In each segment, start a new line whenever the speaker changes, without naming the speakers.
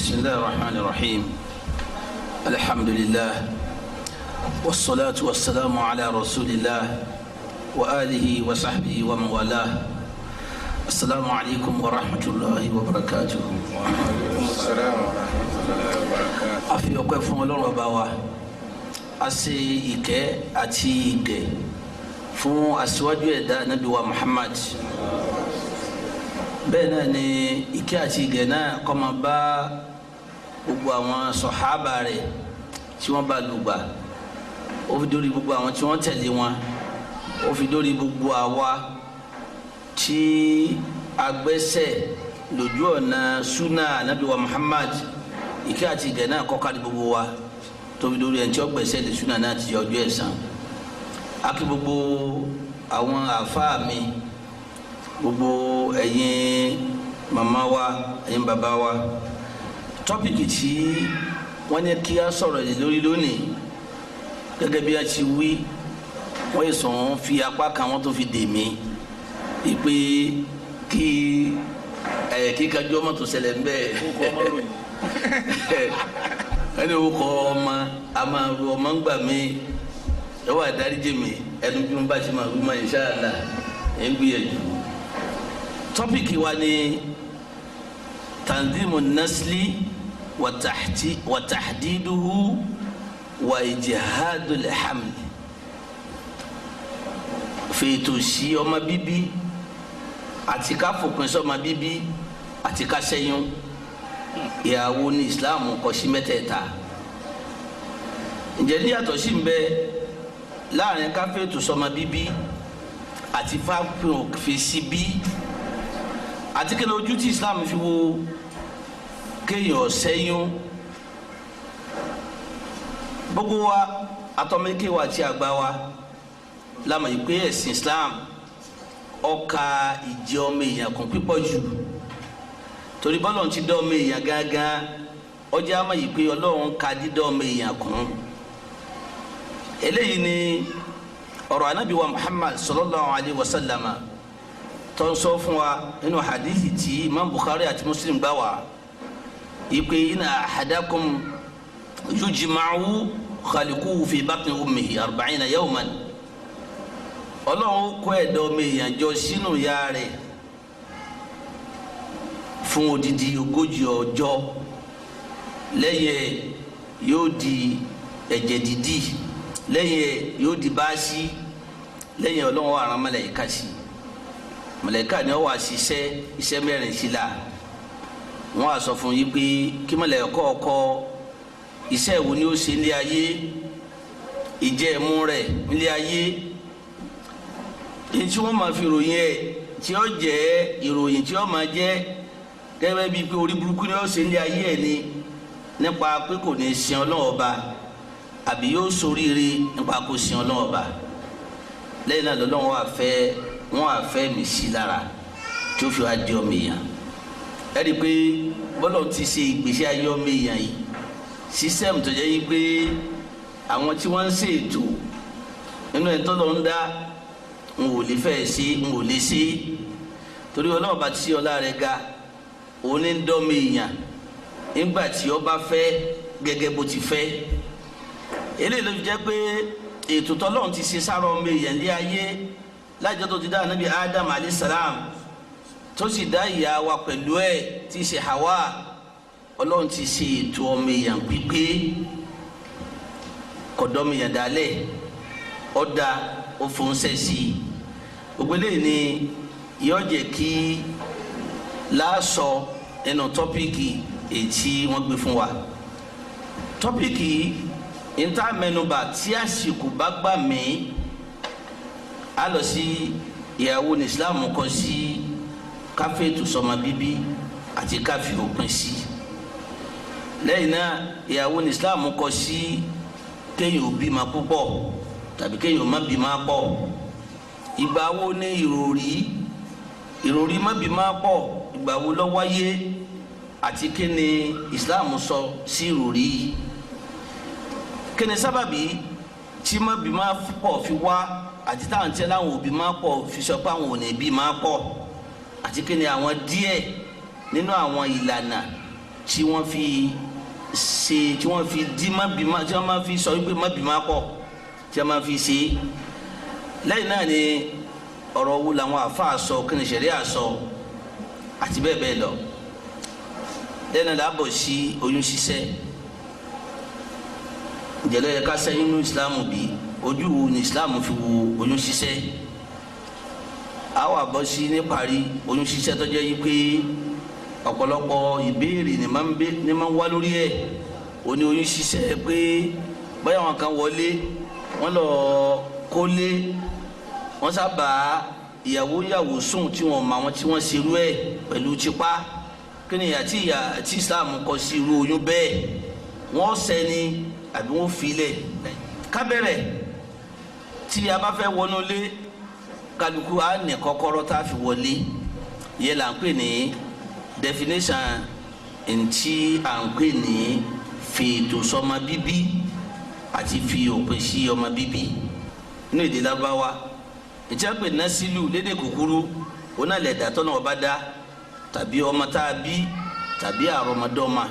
بسم الله الرحمن الرحيم الحمد لله والصلاة والسلام على رسول الله وآله وصحبه ومن والاه السلام عليكم ورحمة الله وبركاته.
وعليكم السلام ورحمة الله وبركاته.
أفي أقف مولون وباوا أسي إكي أتي إكي فون أسواجو إدا نبي محمد bẹ́ẹ̀ náà ni ìkẹ́ àti ìgẹ̀ náà kó máa bá gbogbo àwọn sọ̀hábà rẹ̀ tí wọ́n bá lùgbà ó fi dórí gbogbo àwọn tí wọ́n tẹ̀lé wọn ó fi dórí gbogbo àwa tí agbẹ́sẹ̀ lójú ọ̀nà súnà ànábì wa Muhammad ìkẹ́ àti ìgẹ̀ náà kó kárí gbogbo wa tó fi dórí ẹni tí ó gbẹ́sẹ̀ lé súnà náà ti ọjọ́ ẹ̀san akí gbogbo àwọn àfáà mi gbogbo ẹ̀yin màmá wa ẹ̀yin bàbá wa tọ́pìkì tí wọ́n ní kí a sọ̀rọ̀ yìí lórí lónìí gẹ́gẹ́ bí a ti wí wọ́n yìí sọ̀rọ̀ fi apá kan wọ́n tó fi dè mí ìpè kí kájú ọmọ tó ṣẹlẹ̀ ń bẹ́ẹ̀ ẹni o kọ ọmọ a máa ru ọmọ ń gbà mí ẹ wà dáríjì mi ẹnu bí wọ́n bá ti máa rú mọ́ inshallah ẹ̀ ń gbìyànjú. tọ́pìkì wa ni tanzimu nasli wa tahdiduhu wa ijihadul hamli fètò sí ọmọ bíbí àti ká fòpin sọ́mọ bíbí àti ká ṣẹ́yún ìyàwó ní Islam kò sí mẹ́tẹ̀ẹ̀ta ǹjẹ́ ní yàtọ̀ sí ń bẹ láàrin ká fètò sọ́mọ bíbí àti fáfin fi sí bí àti kí ni ojú tí Islam fi wo kéèyàn ṣẹ́yún gbogbo wa atọ́mẹ́kẹ́ wa àti àgbà wa lámà yìí pé ẹ̀sìn Islam ó ka ìjẹ ọmọ èèyàn kan pípọ̀ jù torí bọ́lọ̀ ti dá ọmọ èèyàn gángan ọjà àmà yìí pé Ọlọ́run ka dídá ọmọ èèyàn kan eléyìí ni ọ̀rọ̀ Ànábì wa Muhammad sallallahu alayhi wa sallam tó ń sọ fún wa nínú hadithi tí Imam Bukhari àti Muslim gbà wá ipe inna ahadakum yujma'u khalquhu fi batni ummihi 40 yawman Ọlọ́run kó ẹ̀dá ọmọ èèyàn jọ sínú ìyá rẹ̀ fún odidi 40 ọjọ́ lẹ́yìn yóò di ẹ̀jẹ̀ dídì lẹ́yìn yóò di báàsì lẹ́yìn Ọlọ́run wà rán màláíkà sí màláíkà ni wọ́n wá ṣiṣẹ́ iṣẹ́ mẹ́rin sí la wọ́n wá sọ fún yín pé kí màláíkà kọ́kọ́ iṣẹ́ wo ni ó ṣe ní ayé ìjẹ́ ẹ̀mú rẹ̀ ní ayé èyí tí wọ́n máa fi ròyìn ẹ̀ tí ó jẹ́ ìròyìn tí ó máa jẹ́ gẹ́gẹ́ bíi pé orí burúkú ni ó ṣe ní ayé ẹ̀ ni nípa pé kò ní sin Ọlọ́run ọba àbí yóò ṣoríire nípa kó sin Ọlọ́run ọba lẹ́yìn náà lọ́lọ́run wà fẹ́ mi sí lára tí ó fi wá di ọmọ èèyàn ẹ rí i pé bọ́lọ̀ ti ṣe ìgbésí ayé ọmọ èèyàn yìí sísẹ́mù tó jẹ́ yí pé àwọn tí wọ́n ń ṣe ètò nínú ẹ̀tọ́ lọ ń dá n ò lè fẹ́ ṣe n ò lè ṣe torí Ọlọ́run bá ti ṣe ọlá rẹ̀ ga òun ní dọ́mọ èèyàn nígbà tí ó bá fẹ́ gẹ́gẹ́ bó ti fẹ́ eléyìí ló fi jẹ́ pé ètò tọ́lọ́run ti ṣe sára ọmọ èèyàn lé ayé lájọ́ tó ti dá Ànábì Adam alayhi salam tó sì dá ìyá wa pẹ̀lú ẹ̀ tí í ṣe Hawa Ọlọ́run ti ṣe ètò ọmọ èèyàn pípé kọ̀dọ́mọ èèyàn dálẹ̀ ọ̀dà ó fún sẹ́sì gbogbo eléyìí ni yóò jẹ́ kí láàsọ ẹnu tọ́píìkì èyí tí wọ́n gbé fún wa tọ́píìkì níta mẹ́nubà tí àsìkò bá gbà mí a lọ sí ìyàwó ní Islam kọ sí káfíńtù sọmọ bíbí àti káfí òpin sí lẹ́yìn náà ìyàwó ní Islam kọ sí kéèyàn ò bímọ púpọ̀ tàbí kéèyàn má bímọ pọ̀ ìgbà wo ní ìròrí má bímọ pọ̀ ìgbà wo ló wáyé àti kí ni Islam sọ sí ìròrí yìí kí ni sábàbí tí má bímọ pọ̀ fi wá àti táwọn tí láwọn òbí má pọ̀ fi sọ pé àwọn ò ní bí má pọ̀ àti kí ni àwọn díẹ̀ nínú àwọn ìlànà tí wọ́n fi di má bímọ tí wọ́n máa fi sọ wípé má bímọ pọ̀ tí wọ́n máa fi ṣe lẹ́yìn náà ni ọ̀rọ̀ wo làwọn àfáà sọ kí ni ṣẹ̀ríà sọ àti bẹ́ẹ̀ bẹ́ẹ̀ lọ lẹ́yìn náà làbọ̀ sí oyún ṣíṣẹ́ ìjẹ́lẹ̀ yẹ ká sẹ́yìn nínú ìsìlámù bí ojú wo ni ìsìlámù fi wo oyún ṣíṣẹ́ àwọn àbọ̀ sí níparí oyún ṣíṣẹ́ tó jẹ́ yí pé ọ̀pọ̀lọpọ̀ ìbéèrè ni máa ń wá lórí ẹ̀ òní oyún ṣíṣẹ́ pé báyà wọn kan wọlé wọn lọ kólé wọn sábà ìyàwó sùn tí wọn mọ àwọn tí wọn ṣerú ẹ̀ pẹ̀lú tipa kí ni àti Islam kọ sí irú oyún bẹ́ẹ̀ wọn sẹni àbí wọn filẹ̀ kábẹ̀rẹ̀ tí a bá fẹ́ wọnú lé kálukú á ní kọ́kọ́rọ́ tá a fi wọlé yẹ là ń pè ní definition ntí à ń pè ní fètò sọmọ bíbí àti fi òpin sí ọmọ bíbí ní èdè Lárúbáwá ntí a pè ní násìlù lédè kúkúrú ọ̀nà lẹ̀dá tọ́nà ọba dá tàbí ọmọ tá a bí tàbí àrọmọdọ́mà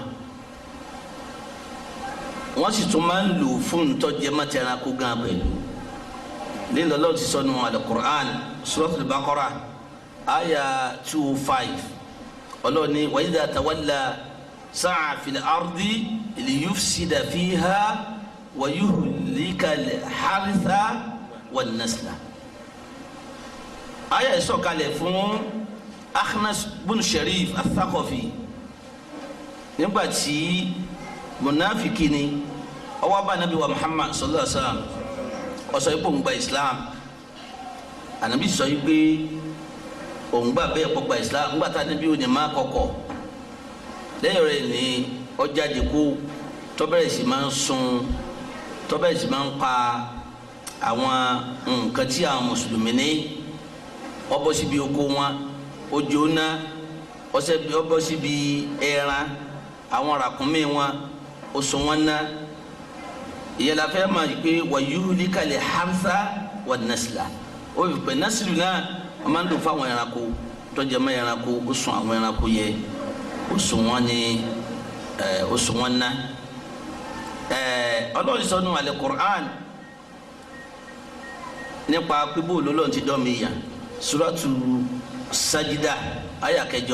wọ́n sì tún máa ń lò fún ntọ́jẹ́mọ́tẹ́ranko gan pẹ̀lú lílọ lọ́wọ́ ti sọ nù Al-Qur'an Suratul Baqarah aya 205 ọlọ́ni wa idha tawalla sa'a fil ardi liyufsida fiha wa yuhlika al-hartha wan nasla. aya yìí sọ̀kalẹ̀ fún Akhnas bun Sharif al-Thaqafi nígbàtí munafiki ni ọwọ́ bá Nabi wa Muhammad sallallahu alaihi wa sallam ọsọ yìí kò ń gba Islam Ànábì sọ yìí pé òun gbà bẹ́ẹ̀ kọ́ gba Islam ńgbà tá níbi òní má kọ̀kọ̀ lẹ́yìn rẹ̀ ní ọjà dìkú tọ́bẹ̀rẹ̀ sì máa ń sun tọ́bẹ̀rẹ̀ sì máa ń pa àwọn nǹkan tí àwọn mùsùlùmí ní ọbọ̀ síbi oko wọn ojú ná ọbọ̀ síbi ẹran àwọn ràkúnmí wọn oṣù wọn ná ìyẹlẹ afẹ́ máa yìí pé wayuhlika al-hartha wan-nasla ó fi pẹ̀ násìlù náà wọ́n máa ń lò fáwọn ẹranko tọ́jà mọ́ ẹranko ó sùn àwọn ẹranko yẹ ó sùn wọn ní ó sùn wọn ná Ọlọ́run sọ nínú Al-Qur'an nípa pípé olólùwọ̀n ti dán mi yàn Suratu Sajida àyà 8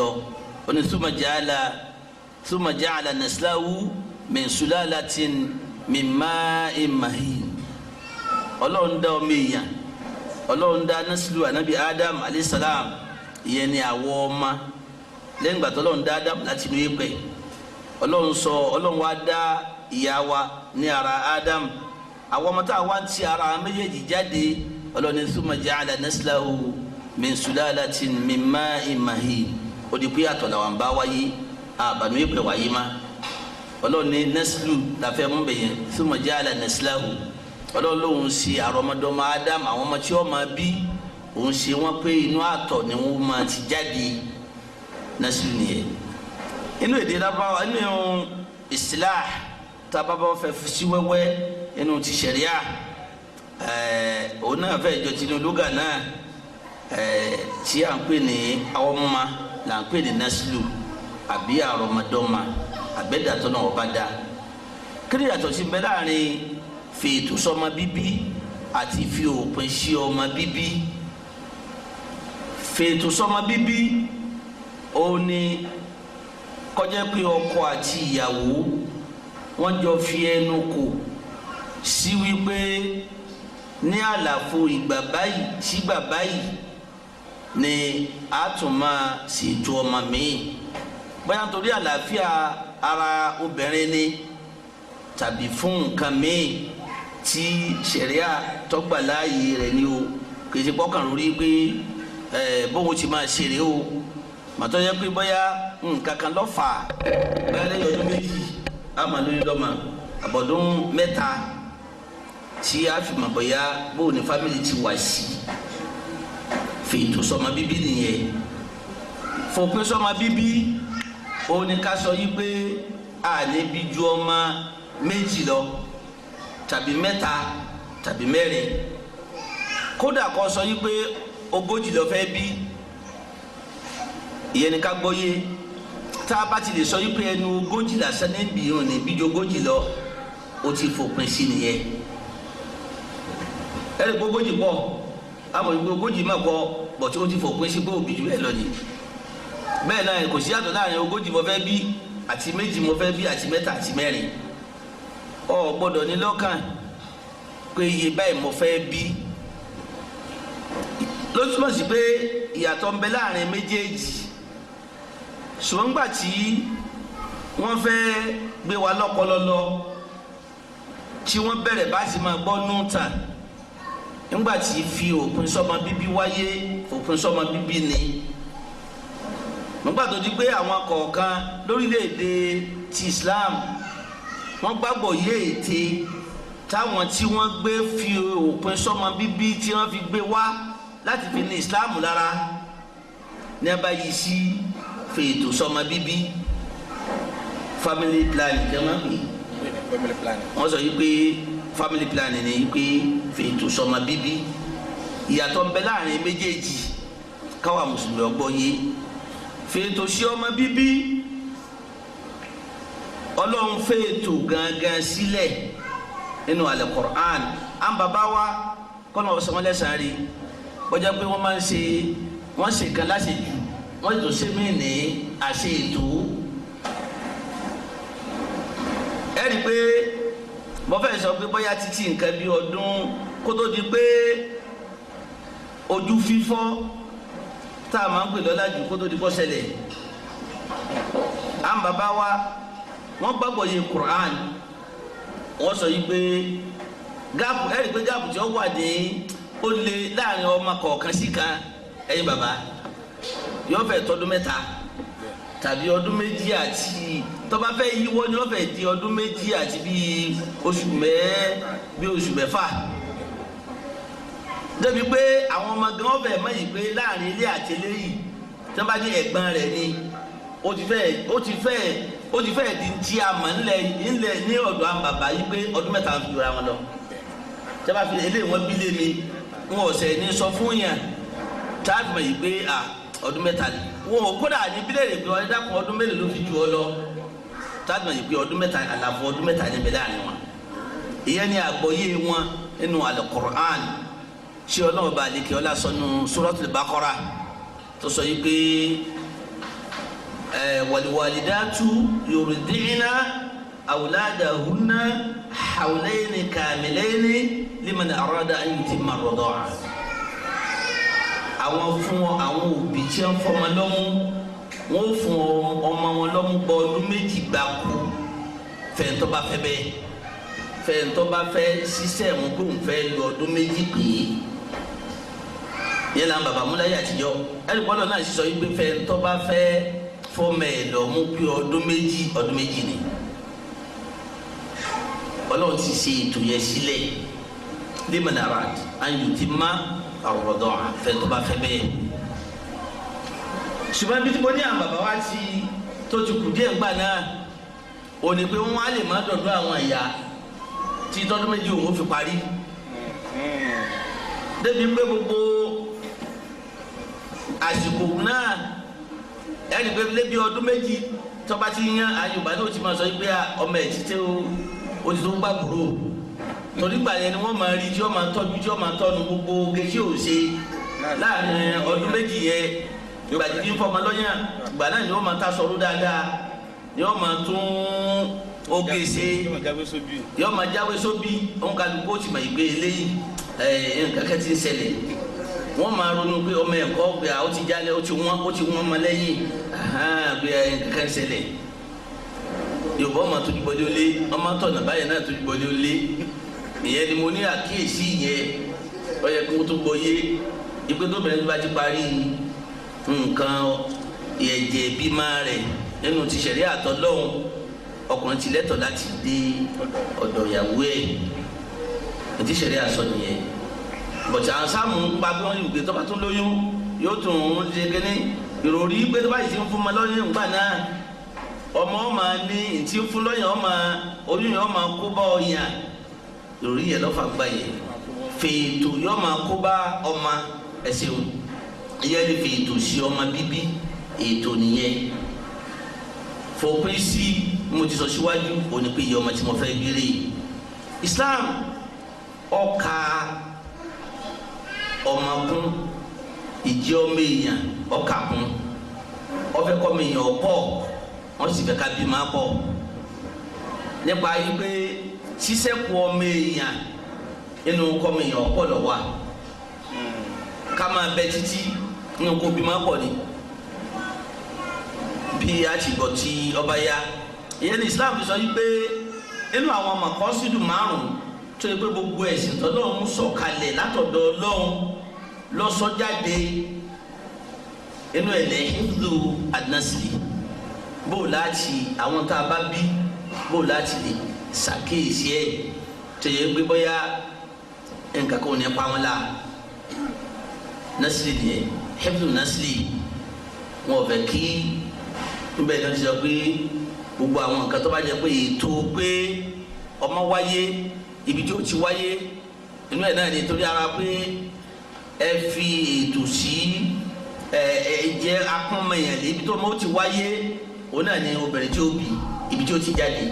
ó ní thumma ja'ala naslahu min sulalatin min ma'in mahin Ọlọ́run dá ọmọ èèyàn Ọlọ́run dá nasilu anabi Adam alayhisalam ìyẹn ni àwọ ọma lẹ́yìn gbàtọ́ Ọlọ́run dá Adam láti inú yẹ̀pẹ̀ Ọlọ́run wá dá ìyá wa ní ara Adam àwọn ọmọ tá a wá ti ara méjèèjì jáde Ọlọ́run thumma ja'ala naslahu min sulalatin min ma'in mahin òdìpé àtọ̀làwọ̀n bá wáyé àbànú yẹ̀pẹ̀ wáyé má Ọlọ́run ní nasilu làfẹ́ mú bẹ̀yẹn thumma ja'ala naslahu Ọlọ́run lòun ṣe àrọmọdọ́mọ Adam àwọn ọmọ tí wọ́n máa bí òun ṣe wọ́n pé inú àtọ̀ ni wọ́n máa ti jáde nasilu nìyẹn inú èdè Lárúbáwá inú istilah tábàbà fẹ́ sí wẹ́wẹ́ inú ti ṣẹ̀ríà òun náà fẹ́ jọ tinú lóga náà tí à ń pè ní àwọn ọmọ là ń pè ní nasilu àbí àrọmọdọ́mọ àbẹ́dàtọ̀ náà wọ́n bá dá kí ni yàtọ̀ sí bẹ́ẹ̀ láàrin fètò sọmọ bíbí àti fi òpin sí ọmọ bíbí fètò sọmọ bíbí ó ní kọjá pé ọkọ àti ìyàwó wọ́n jọ fi ẹnu kò sí wípé ní àlàfo ìgbà báyìí sígbà báyìí ni a tún máa ṣètò ọmọ míì bóyá nítorí àlàáfíà ara obìnrin ni tàbí fún nǹkan míì tí ṣẹ̀ríà tọ́gbà láàyè rẹ̀ ni o kì í ṣe pọ́kàn lórí pé bóun ti máa ṣeré o màtọ́ yẹ pé bóyá nǹkan kan lọ́fà bóyá lẹ́yìn ọdún méjì á máa lóyún lọ́mọ àbọ̀dún mẹ́ta tí a fi mọ̀ bóyá bóun ní fámìlì ti wà sí fètò sọmọ bíbí nìyẹn fòpin sọmọ bíbí òun ni ká sọ yí pé a ní bí ju ọmọ méjì lọ tàbí mẹ́ta tàbí mẹ́rin kódà kó sọ yí pé 40 lọ fẹ́ bí ìyẹn ni ká gbọ́ yé tá a bá ti lè sọ yí pé ẹnu ogójì lásán ní bìyàn ní bíjọ ogójì lọ ó ti fòpin sí nìyẹn ẹni pé ogójì pọ̀ àmọ́ ìgbé ogójì má pọ̀ bọ̀ tí ó ti fòpin sí pé òbí jù ẹ lọ ni bẹ́ẹ̀ náà kò sí yàtọ̀ láàrin ogójì mo fẹ́ bí àti méjì mo fẹ́ bí àti mẹ́ta àti mẹ́rin ọ gbọ́dọ̀ ní lọ́kàn pé iye báyìí mo fẹ́ bí ló túmọ̀ sí pé ìyàtọ̀ ń bẹ láàrin méjèèjì ṣùgbọ́n gbà tí wọ́n fẹ́ gbé wa lọ́pọlọlọ tí wọ́n bẹ̀rẹ̀ bá sì máa gbọ́ núùtà nígbà tí fi òpin sọ́mọ bíbí wáyé òpin sọ́mọ bíbí ni nígbà tó di pé àwọn kọ̀ọ̀kan lórílẹ̀‐èdè ti Islam wọ́n gbàgbọ́ yé ète táwọn tí wọ́n gbé fi òpin sọ́mọ bíbí tí wọ́n fi gbé wá láti fi ní Islam lára ní abáyé sí fètò sọ́mọ bíbí family planning jẹ́ wọ́n pè wọ́n sọ yìí pé family planning ni yìí pé fètò sọ́mọ bíbí ìyàtọ̀ ń bẹ láàrin méjèèjì káwa mùsùlùmí ọgbọ́ yé fètò sí ọmọ bíbí Ọlọ́run fètò gangan sílẹ̀ nínú Al-Qur'an à ń bàbá wa kọ́nà ọ̀sán wọn lẹ́sàn-án rí bọ́jà pé wọ́n máa ń ṣe wọ́n ṣe kan láṣejù wọ́n ètò sẹ́mi ní àṣẹ ètò ẹ rí i pé mo fẹ́ sọ pé bóyá títí nǹkan bí ọdún kó tó di pé ojú fífọ́ tá a máa ń pè lọ́lájú kó tó di bọ́ ṣẹlẹ̀ à ń bàbá wa wọ́n gbàgbọ́ yé Qur'an wọ́n sọ yìí pé gáàpù ẹ rí i pé gáàpù tí ó wà ní ó lé láàrin ọmọ kọ̀ọ̀kan sí kan ẹ̀yin bàbá yóò fẹ́ tọdún mẹ́ta tàbí ọdún méjì àti tó bá fẹ́ yíwọ́ ni wọ́n fẹ́ di ọdún méjì àti bíi oṣù mẹ́fà débi pé àwọn ọmọ gan wọ́n fẹ́ mọ̀ yìí pé láàrin ilé àti eléyìí tí wọ́n bá ní ẹ̀gbọ́n rẹ̀ ni ó ti fẹ́ di ti àmọ́ ńlẹ̀ ní ọ̀dọ̀ àwọn bàbá yìí pé ọdún mẹ́ta ń fi jura wọn lọ tí wọ́n bá fi eléyìí wọ́n bí lé mi wọn ò sẹ̀ ní sọ fún yàn táàbì mọ̀ yìí pé ọdún mẹ́ta ni wọn ò kódà ní bílẹ̀ rẹ̀ pé ọdún dákun ọdún mélòó ló fi ju ọ lọ táàbì mọ̀ yìí pé ọdún mẹ́ta àlàfo ọdún mẹ́ta níbẹ̀ láàrin wọn ìyẹn ni àgbọ́yé wọn nínú Al-Qur'an tí Ọlọ́run bá lè kí ọlá sọnù Suratul Baqara tó sọ yìí pé wal-walidatu yurdi'na awladahunna hawlayni kamilayni liman arada an yutimma ar-rida'a àwọn fún àwọn òbí tí wọ́n fọmọ lọ́mú wọ́n fún ọmọ wọn lọ́mú gbọ́ ọdún méjì gbáko fẹ̀yìntọ́ bá fẹ́ bẹ́ẹ̀ fẹ̀yìntọ́ bá fẹ́ sísẹ̀mù kó n fẹ́ lu ọdún méjì pé yẹn la bàbá múláyà àtijọ́ ẹni gbọ́dọ̀ náà sísọ yìí pé fẹ̀yìntọ́ bá fẹ́ fọmọ ẹ̀ lọ́mú pé ọdún méjì ni Ọlọ́run ti ṣe ètò yẹn sílẹ̀ liman arad an yutimma ar-rida'a fẹ̀yìntọ́ bá fẹ́ bẹ́ẹ̀ ṣùgbọ́n bí tí mo ní àwọn bàbá wa tó ti kù díẹ̀ gbà náà ò ní pé wọ́n á lè má dọ̀dọ̀ àwọn ìyá tí tọ́dún méjì òun fi parí débi pé gbogbo àsìkò náà ẹni pé lébi ọdún méjì tọ́ba ti yan àyùbá náà ti máa sọ pé ọmọ ẹ̀ títí ó ti tó ń gbàgbóró torí gbà yẹn ni wọ́n máa rí tí wọ́n máa tọ́jú tí wọ́n máa tọ́nu gbogbo gẹ̀ẹ́sì òsè láàrin ọdún méjì yẹn ìgbà tí ń fọmọ lọ́yàn ìgbà náà ni wọ́n máa ta sọ̀rọ̀ dáadáa ni wọ́n máa tún oge ṣe yọ́ máa jáwé sóbì òun kálukú ó ti mọ̀ ìgbé eléyìí nǹkan kan ti ń ṣẹlẹ̀ wọ́n máa ronú pé ọmọ ẹ̀kọ́ gbé ó ti jálẹ̀ ó ti wọ́n ọmọ lẹ́yìn gbé nǹkan kan ṣẹlẹ̀ yorùbá ọmọ tó jùbọ́lé ó lé ọmọ tọ̀nà báyìí náà tó jùbọ́lé ó lé ìyẹn ni mo ní àkíyèsí yẹn ó yẹ kó tó gbọ́ yé ìpè tó bẹ̀rẹ̀ tó bá ti parí nǹkan ẹ̀jẹ̀ bímọ rẹ̀ nínú ti ṣẹ̀rí àtọ́lọ́hún ọkùnrin ti lẹ́tọ̀ọ́ láti dé ọ̀dọ̀ ìyàwó ẹ̀ ní ti ṣẹ̀rí àsọ nìyẹn bọ̀tí àwọn sáàmù ń pa bí wọ́n yìí gbé tó bá tún lóyún yóò tún ń ṣe kíní ìròrí pé tó bá yìí ti ń fún ọmọ lọ́yìn nígbà náà ọmọ ọmọ ní ìtí ń fún lọ́yìn ọmọ oyún yẹn ọmọ kó bá ọyàn ìròrí yẹn lọ́fà gbà yẹn fèètò yọ ọmọ kó bá ọmọ ẹ̀sìn ìyẹn lè fi ètò sí ọmọ bíbí ètò nìyẹn fòpin sí mo ti sọ síwájú òní pé iye ọmọ tí mo fẹ́ gbére Islam ọkà ọmọkún ìjẹ́ ọmọ èèyàn ọkà kún ọfẹ́ kọ́ mi èèyàn ọ̀pọ̀ wọ́n sì fẹ́ ká bí máa pọ̀ nípa yìí pé sísẹ́kù ọmọ èèyàn inú kọ́ mi èèyàn ọ̀pọ̀ lọ́wọ́ ká máa bẹ títí inú kó bí máa pọ̀ ni bí a ti gbọ́ tí ọba ya ìyẹn ní Islam sọ yìí pé inú àwọn ọmọ kan sídùú márùn-ún tó yẹ pé gbogbo ẹ̀sìn tọ́lọ́run sọ̀kalẹ̀ látọ̀dọ̀ Ọlọ́run lọ́sọ̀jáde inú ẹ̀lẹ́ hifdhu an-nasli bó láti àwọn tá a bá bí bó láti lè ṣàkíyèsí ẹ̀ tó yẹ pé bóyá nǹkan kan ò ní pa wọn la nasli nìyẹn hifdhu nasli wọn ò fẹ́ kí níbẹ̀ ni wọ́n ti sọ pé gbogbo àwọn nǹkan tó bá jẹ́ pé ètò pé ọmọ wáyé ibi tí ó ti wáyé inú ẹ̀ náà ni torí ara pé ẹ fi ètò sí jẹ́ akúnmọ̀yàn ibi tó ọmọ ó ti wáyé òun náà ni obìnrin tí ó bí ibi tí ó ti jáde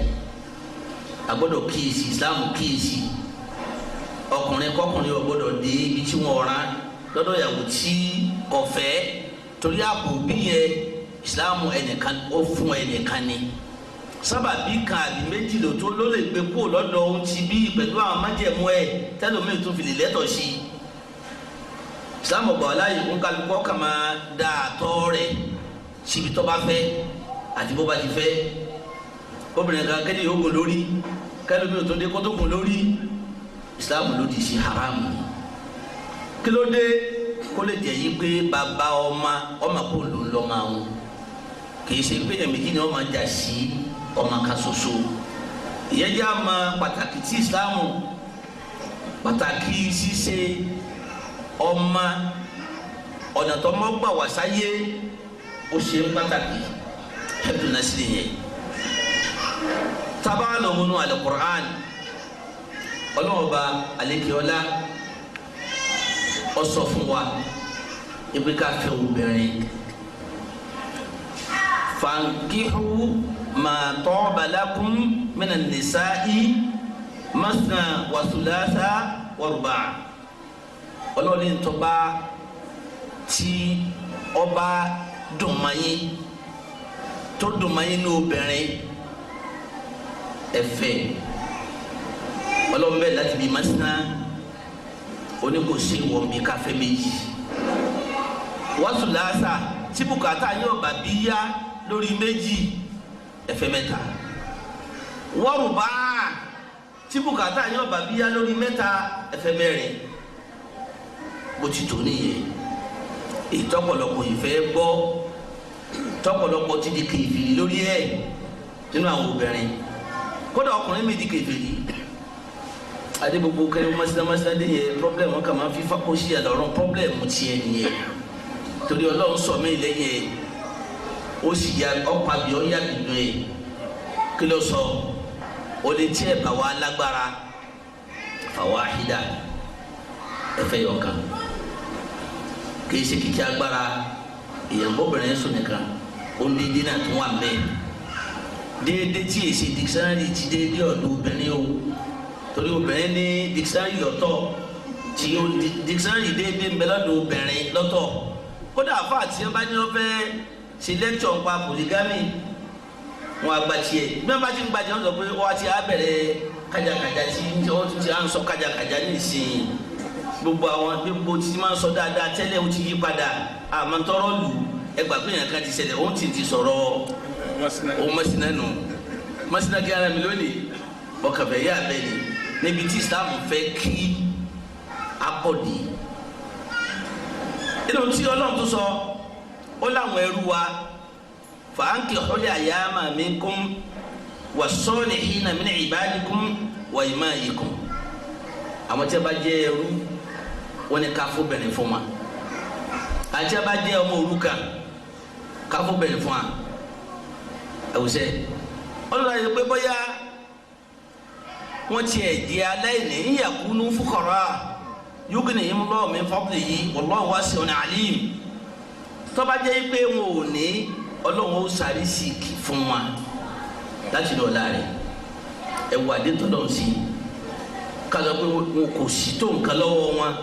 agbọ́dọ̀ kíyèsí Islam kíyèsí ọkùnrin kọkùnrin ọgbọ́dọ̀ dé ibi tí wọ́n rán lọ́dọ̀ ìyàwó tí ọ̀fẹ́ torí ààbò bí yẹn Islam ẹnìkan ó fún ẹnìkan ni sábàbí kan àbí méjì ló tó ló lè gbé kúrò lọ́dọ̀ ohun ti bí pẹ̀lú àwọn májẹ̀mú ẹ̀ tẹ́lómi tó fi lè lẹ́tọ̀ sí i Islam ọgbà ọláyè ń kálukọ́ kà máa da àtọ̀ rẹ̀ síbi tó bá fẹ́ àti bó bá ti fẹ́ obìnrin kan kéde yóò gùn lórí kẹlómi ò tó dé kótó gùn lórí Islam lòdì sí haramu kí ló dé kó lè jẹ́ yí pé bàbá ọmọ kò ló ń lọ máa ń kì í ṣe pé ẹ̀mẹ́jì ni wọ́n máa jà sí ọmọ kan ṣoṣo ìyẹn jẹ́ àmọ́ pàtàkì tí Islam pàtàkì ṣíṣe ọmọ ọ̀nà tó mọ́ gbà wá sáyé ó ṣe ń pàtàkì hifdhu nasli yẹn tábà lọ́wọ́ nù al-Qur'an ọlọ́wọ́ba alekiola ó sọ fún wa ibi ká fẹ́ obìnrin fankihu ma taba lakum minan nisa'i masna wa thulatha wa ruba' ọlọ́ọ̀ni ntọ́ba tí ọba dùnmáyé tó dùnmáyé ní obìnrin ẹ̀fẹ̀ ọlọ́ọ̀nbẹ láti bí masina oníkòsí wọn bí káfẹ́ méjì wàásù làásà tí bùkátà yóò bá bí yá lórí méjì ẹ̀fẹ̀ mẹ́ta wọ́rùbá tí bùkátà yóò bá bí yá lórí mẹ́ta ẹ̀fẹ̀ mẹ́rin bó ti tó nìyẹn èyí tọ́pọ̀lọpọ̀ ìfẹ́ gbọ́ tọ́pọ̀lọpọ̀ ti di kèfèrí lórí ẹ̀ nínú àwọn obìnrin kódà ọkùnrin mi di kèfèrí adé gbogbo kẹrin mọ́sídámọ́sídá dé yẹ problem wọn kà máa fi fakọ́sí àlọ́run problem tiẹ̀ nìyẹn torí ọlọ́run sọ mí lẹ́yìn ó sì ya ọ̀pá bí ọ́ yá bìbí ẹ̀ kí ló sọ ó lè tiẹ̀ bá wa lágbára fawahida ẹ̀fẹ̀ yọ̀ọ̀kan kìí ṣe kìkì agbára èèyàn bọ́bìnrin sùn nìkan ó ń dédé náà tún wà mẹ́ déédé tí èsì dictionary ti déédé ọ̀dọ̀ obìnrin o torí obìnrin ní dictionary lọ́tọ̀ tí ó dictionary déédé ń bẹ lọ́dọ̀ obìnrin lọ́tọ̀ kódà àfa àti ẹ bá ní wọn fẹ́ ṣe lecture nípa polygamy wọn àgbà tiẹ̀ bí wọn bá ti ń gbàjẹ́ wọn sọ pé wọn ti á bẹ̀rẹ̀ kájàkájà tí wọn ti à ń sọ kájàkájà ní ìsìn gbogbo àwọn gbogbo tí máa ń sọ dáadáa tẹ́lẹ̀ ó ti yí padà àmọ́ tọrọ lù ẹgbà pé yẹn kan ti ṣẹlẹ̀ ó ti sọ̀rọ̀ ó mọ́sínà nù mọ́sínà kí ara mi lónìí ọkàfẹ́ yá abẹ́ ni níbi tí Islam fẹ́ kí akọ̀dì nínú tí Ọlọ́run tó sọ ó láwọn ẹrú wa fankihul ayyama minkum was-salihina min ibadikum wa imaikum àwọn tí a bá jẹ́ ẹrú wọn ni ká fún bẹ̀rẹ̀ fún wa àti a bá jẹ́ ọmọ òrukàn ká fún bẹ̀rẹ̀ fún wa ẹ̀wùsẹ̀ ọlọ́run yẹ pé bóyá wọ́n tiẹ̀ di aláìní yakunu fuqara yughnihimullahu min fadlihi wallahu wasi'un alim tó bá jẹ́ pé wọn ò ní Ọlọ́run ó sáré síkì fún wa láti lọ láàrin ẹwà adétọ́lọ́run sí kálọ̀ pé wọn kò sí tó nǹkan lọ́wọ́ wọn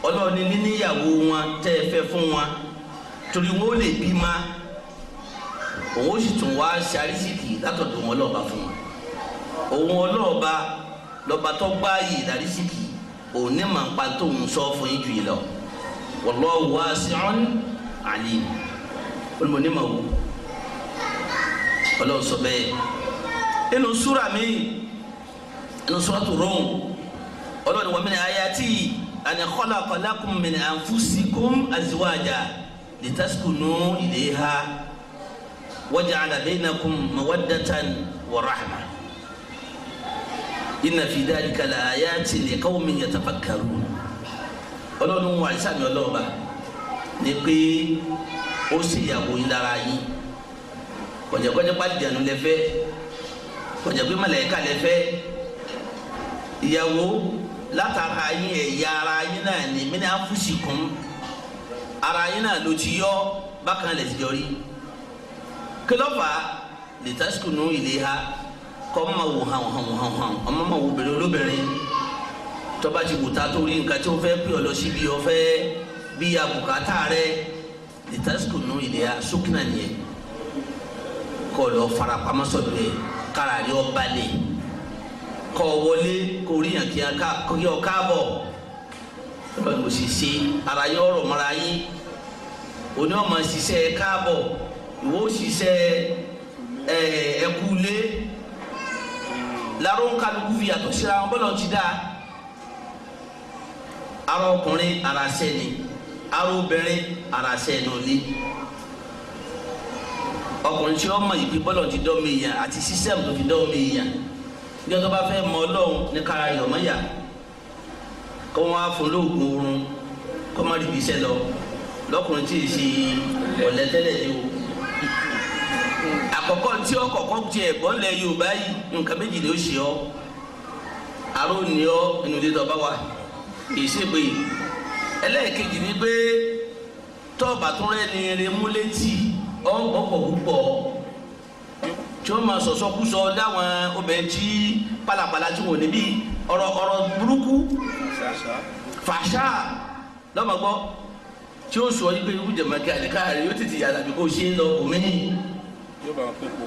Ọlọ́run ní níníyàwó wọn tẹ́ ẹ fẹ́ fún wọn torí wọn ó lè bí ma òun ó sì tún wá sáré síkì látọ̀dọ̀ wọn lọ́ọ̀bá fún wọn òun ọlọ́ọ̀bá lọ́ba tó gbá yìí lárí síkì òun ní màá pa tóun sọ fún yín jù yìí lọ wallahu wasi'un alim olùmọ̀ní ma wò Ọlọ́run sọ bẹ́ẹ̀ inú súra mi inú suratu Rum Ọlọ́run wa min ayati an khalaqa lakum min anfusikum azwaja litaskunu ilayha wa ja'ala bainakum mawaddatan wa rahma inna fi dhalika la ayatin liqawmin yatafakkarun Ọlọ́run wa ìsàmì ọlọ́ọ̀ba ní pé ó sì yàgò yín lára yín kọjàkọjá pàdéjànú lẹfẹ kọjàgbé màláíkà lẹfẹ ìyàwó látara yín ẹ̀yà ara yín náà ní min anfusikum ara yín náà ló ti yọ bákan lẹ ti jọ rí kílọ̀fà litaskunu ilayha kọ́ ọ́ máa wò hàn ọmọ máa wò bèrè olóbìnrin tọ́ba ti wò tá tó rí nǹkan tí ó fẹ́ pè ọ́ lọ síbi ọ fẹ́ bí abùkátà rẹ litaskunu ilayha sukina nìyẹn kọ́ lọ farapamọ́ sọ́dọ̀ yẹ kára rí ọ balẹ̀ kọ́ wọlé kó rí yàn kí ọ káàbọ̀ tọ́ba ní kò sì ṣe ara yọ ọ̀rọ̀ mọ́ra yín òní ọmọ ṣiṣẹ́ káàbọ̀ ìwọ ṣiṣẹ́ ẹkúlé láró kálukú fi yàtọ̀ síra wọn bọ́lá ti dá ara ọkùnrin ara sẹ́ni ara obìnrin ara sẹ́ni olé ọkùnrin tí wọ́n mọ̀ yìí pé bọ́lá ti dán mi yàn àti sísẹ́mù tó fi dán mi yàn ní ọjọ́ bá fẹ́ mọ Ọlọ́run ní kára yọ̀ mọ́ yà kó wọ́n á fún lóògùn oorun kó má rí ibi iṣẹ́ lọ lọ́kùnrin tí ì ṣe ọ̀lẹ́tẹ́lẹ̀ ni o àkọ́kọ́ tí ọ kọ́kọ́ tiẹ̀ bọ́ lẹ Yorùbá yìí nǹkan méjì ló ṣe ọ́ aró ni ọ́ inú ilé tó bá wà ìṣègbè ẹlẹ́ẹ̀kejì ni pé tọ́ọ̀bà tó rẹ́ ni eré mú létí ọ̀pọ̀ púpọ̀ tí wọ́n máa sọ̀sọ́kúsọ dáwọn obìnrin tí pálapàla tí wọ́n níbí ọ̀rọ̀ burúkú fàṣà lọ́mọgbọ́ tí ó sọ yí pé irú jẹ̀mọ̀kẹ́ àdìká rẹ̀ yóò tètè yàrá bí kò ṣe é lọ òmìnir
yóò bá wọn pépò.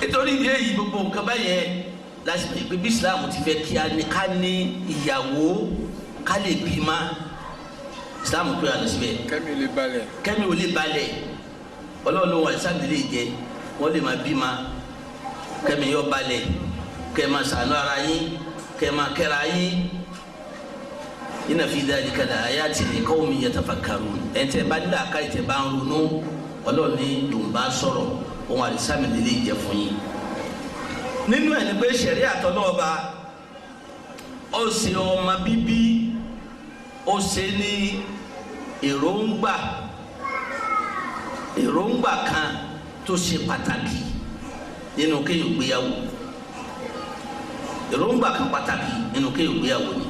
nítorí ìdí èyí gbogbo nǹkan báyẹn lásìkò ìpè bí Islam ti fẹ́ kí ká ní ìyàwó ká lè bímọ Islam pé àlọ́ síbẹ̀.
kẹ́mi ò lè balẹ̀.
kẹ́mi ò lè balẹ̀ Ọlọ́run ló wà sábì lè jẹ wọ́n lè máa bímọ kẹ́mi yọ balẹ̀ kẹ́ máa ṣàánú ara yín kẹ́ máa kẹ́ra yín. inna fi dhalika la ayatin liqawmin yatafakkarun ẹ̀ńtẹ̀ bá nílò àká ìtẹ̀ bá ń ronú Ọlọ́run ní dùnbà sọ̀rọ̀ ohun àdìsámi lè jẹ fún yín. nínú ẹ̀ ni pé ṣẹ̀rí àtọ́lọ́ọ̀ba ó ṣe ọmọ bíbí ó ṣe ní èròǹgbà kan tó ṣe pàtàkì nínú kéèyàn gbéyàwó èròǹgbà kan pàtàkì nínú kéèyàn gbéyàwó ni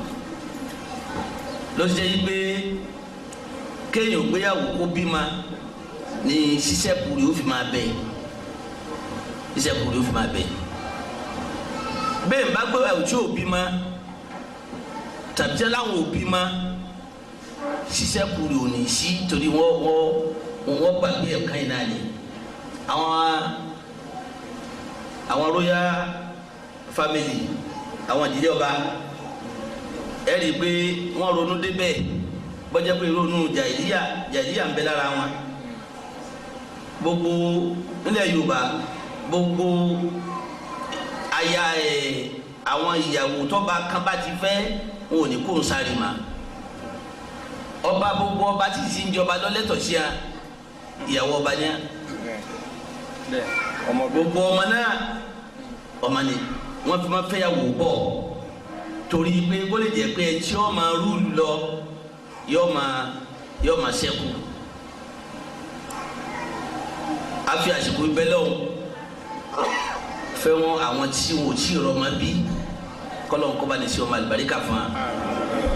ló ṣe yí pé kéèyàn gbéyàwó kó bímọ ní ṣiṣẹ́ kúrì ó fi máa bẹ̀ ṣiṣẹ́ kúrì ó fi máa bẹ̀ bẹ́ẹ̀ bá gbéyàwó tí ò bímọ tàbí tí aláwọ̀ ò bímọ ṣiṣẹ́ kúrì ò ní sí torí wọ́n gbàgbé ẹ̀ka yìí náà ni àwọn royal family àwọn ìdílé ọba ẹ rí i pé wọ́n ronú débẹ̀ bọ́jẹ́ pé ronú jàìlíyà ń bẹ lára wọn gbogbo nílẹ̀ Yorùbá gbogbo aya àwọn ìyàwó tọ́ba kan bá ti fẹ́ wọn ò ní kó ń sáré ma ọba gbogbo ọba tí ti ń jọba lọ́lẹ́tọ̀ sí a ìyàwó ọba ní a gbogbo ọmọ náà ọmọ ni wọ́n fi máa fẹ́yàwó bọ̀ torí pé kó lè jẹ́ pé tí ó máa rú lọ yóò máa ṣẹ́kù a fi àsìkò ibẹ̀ lọ́wọ́ fẹ́ wọn àwọn tí wò tí rọmọ bí kọ́lọ́n kọ́ bá ní sí ọmọ àlùbáríkà fún wa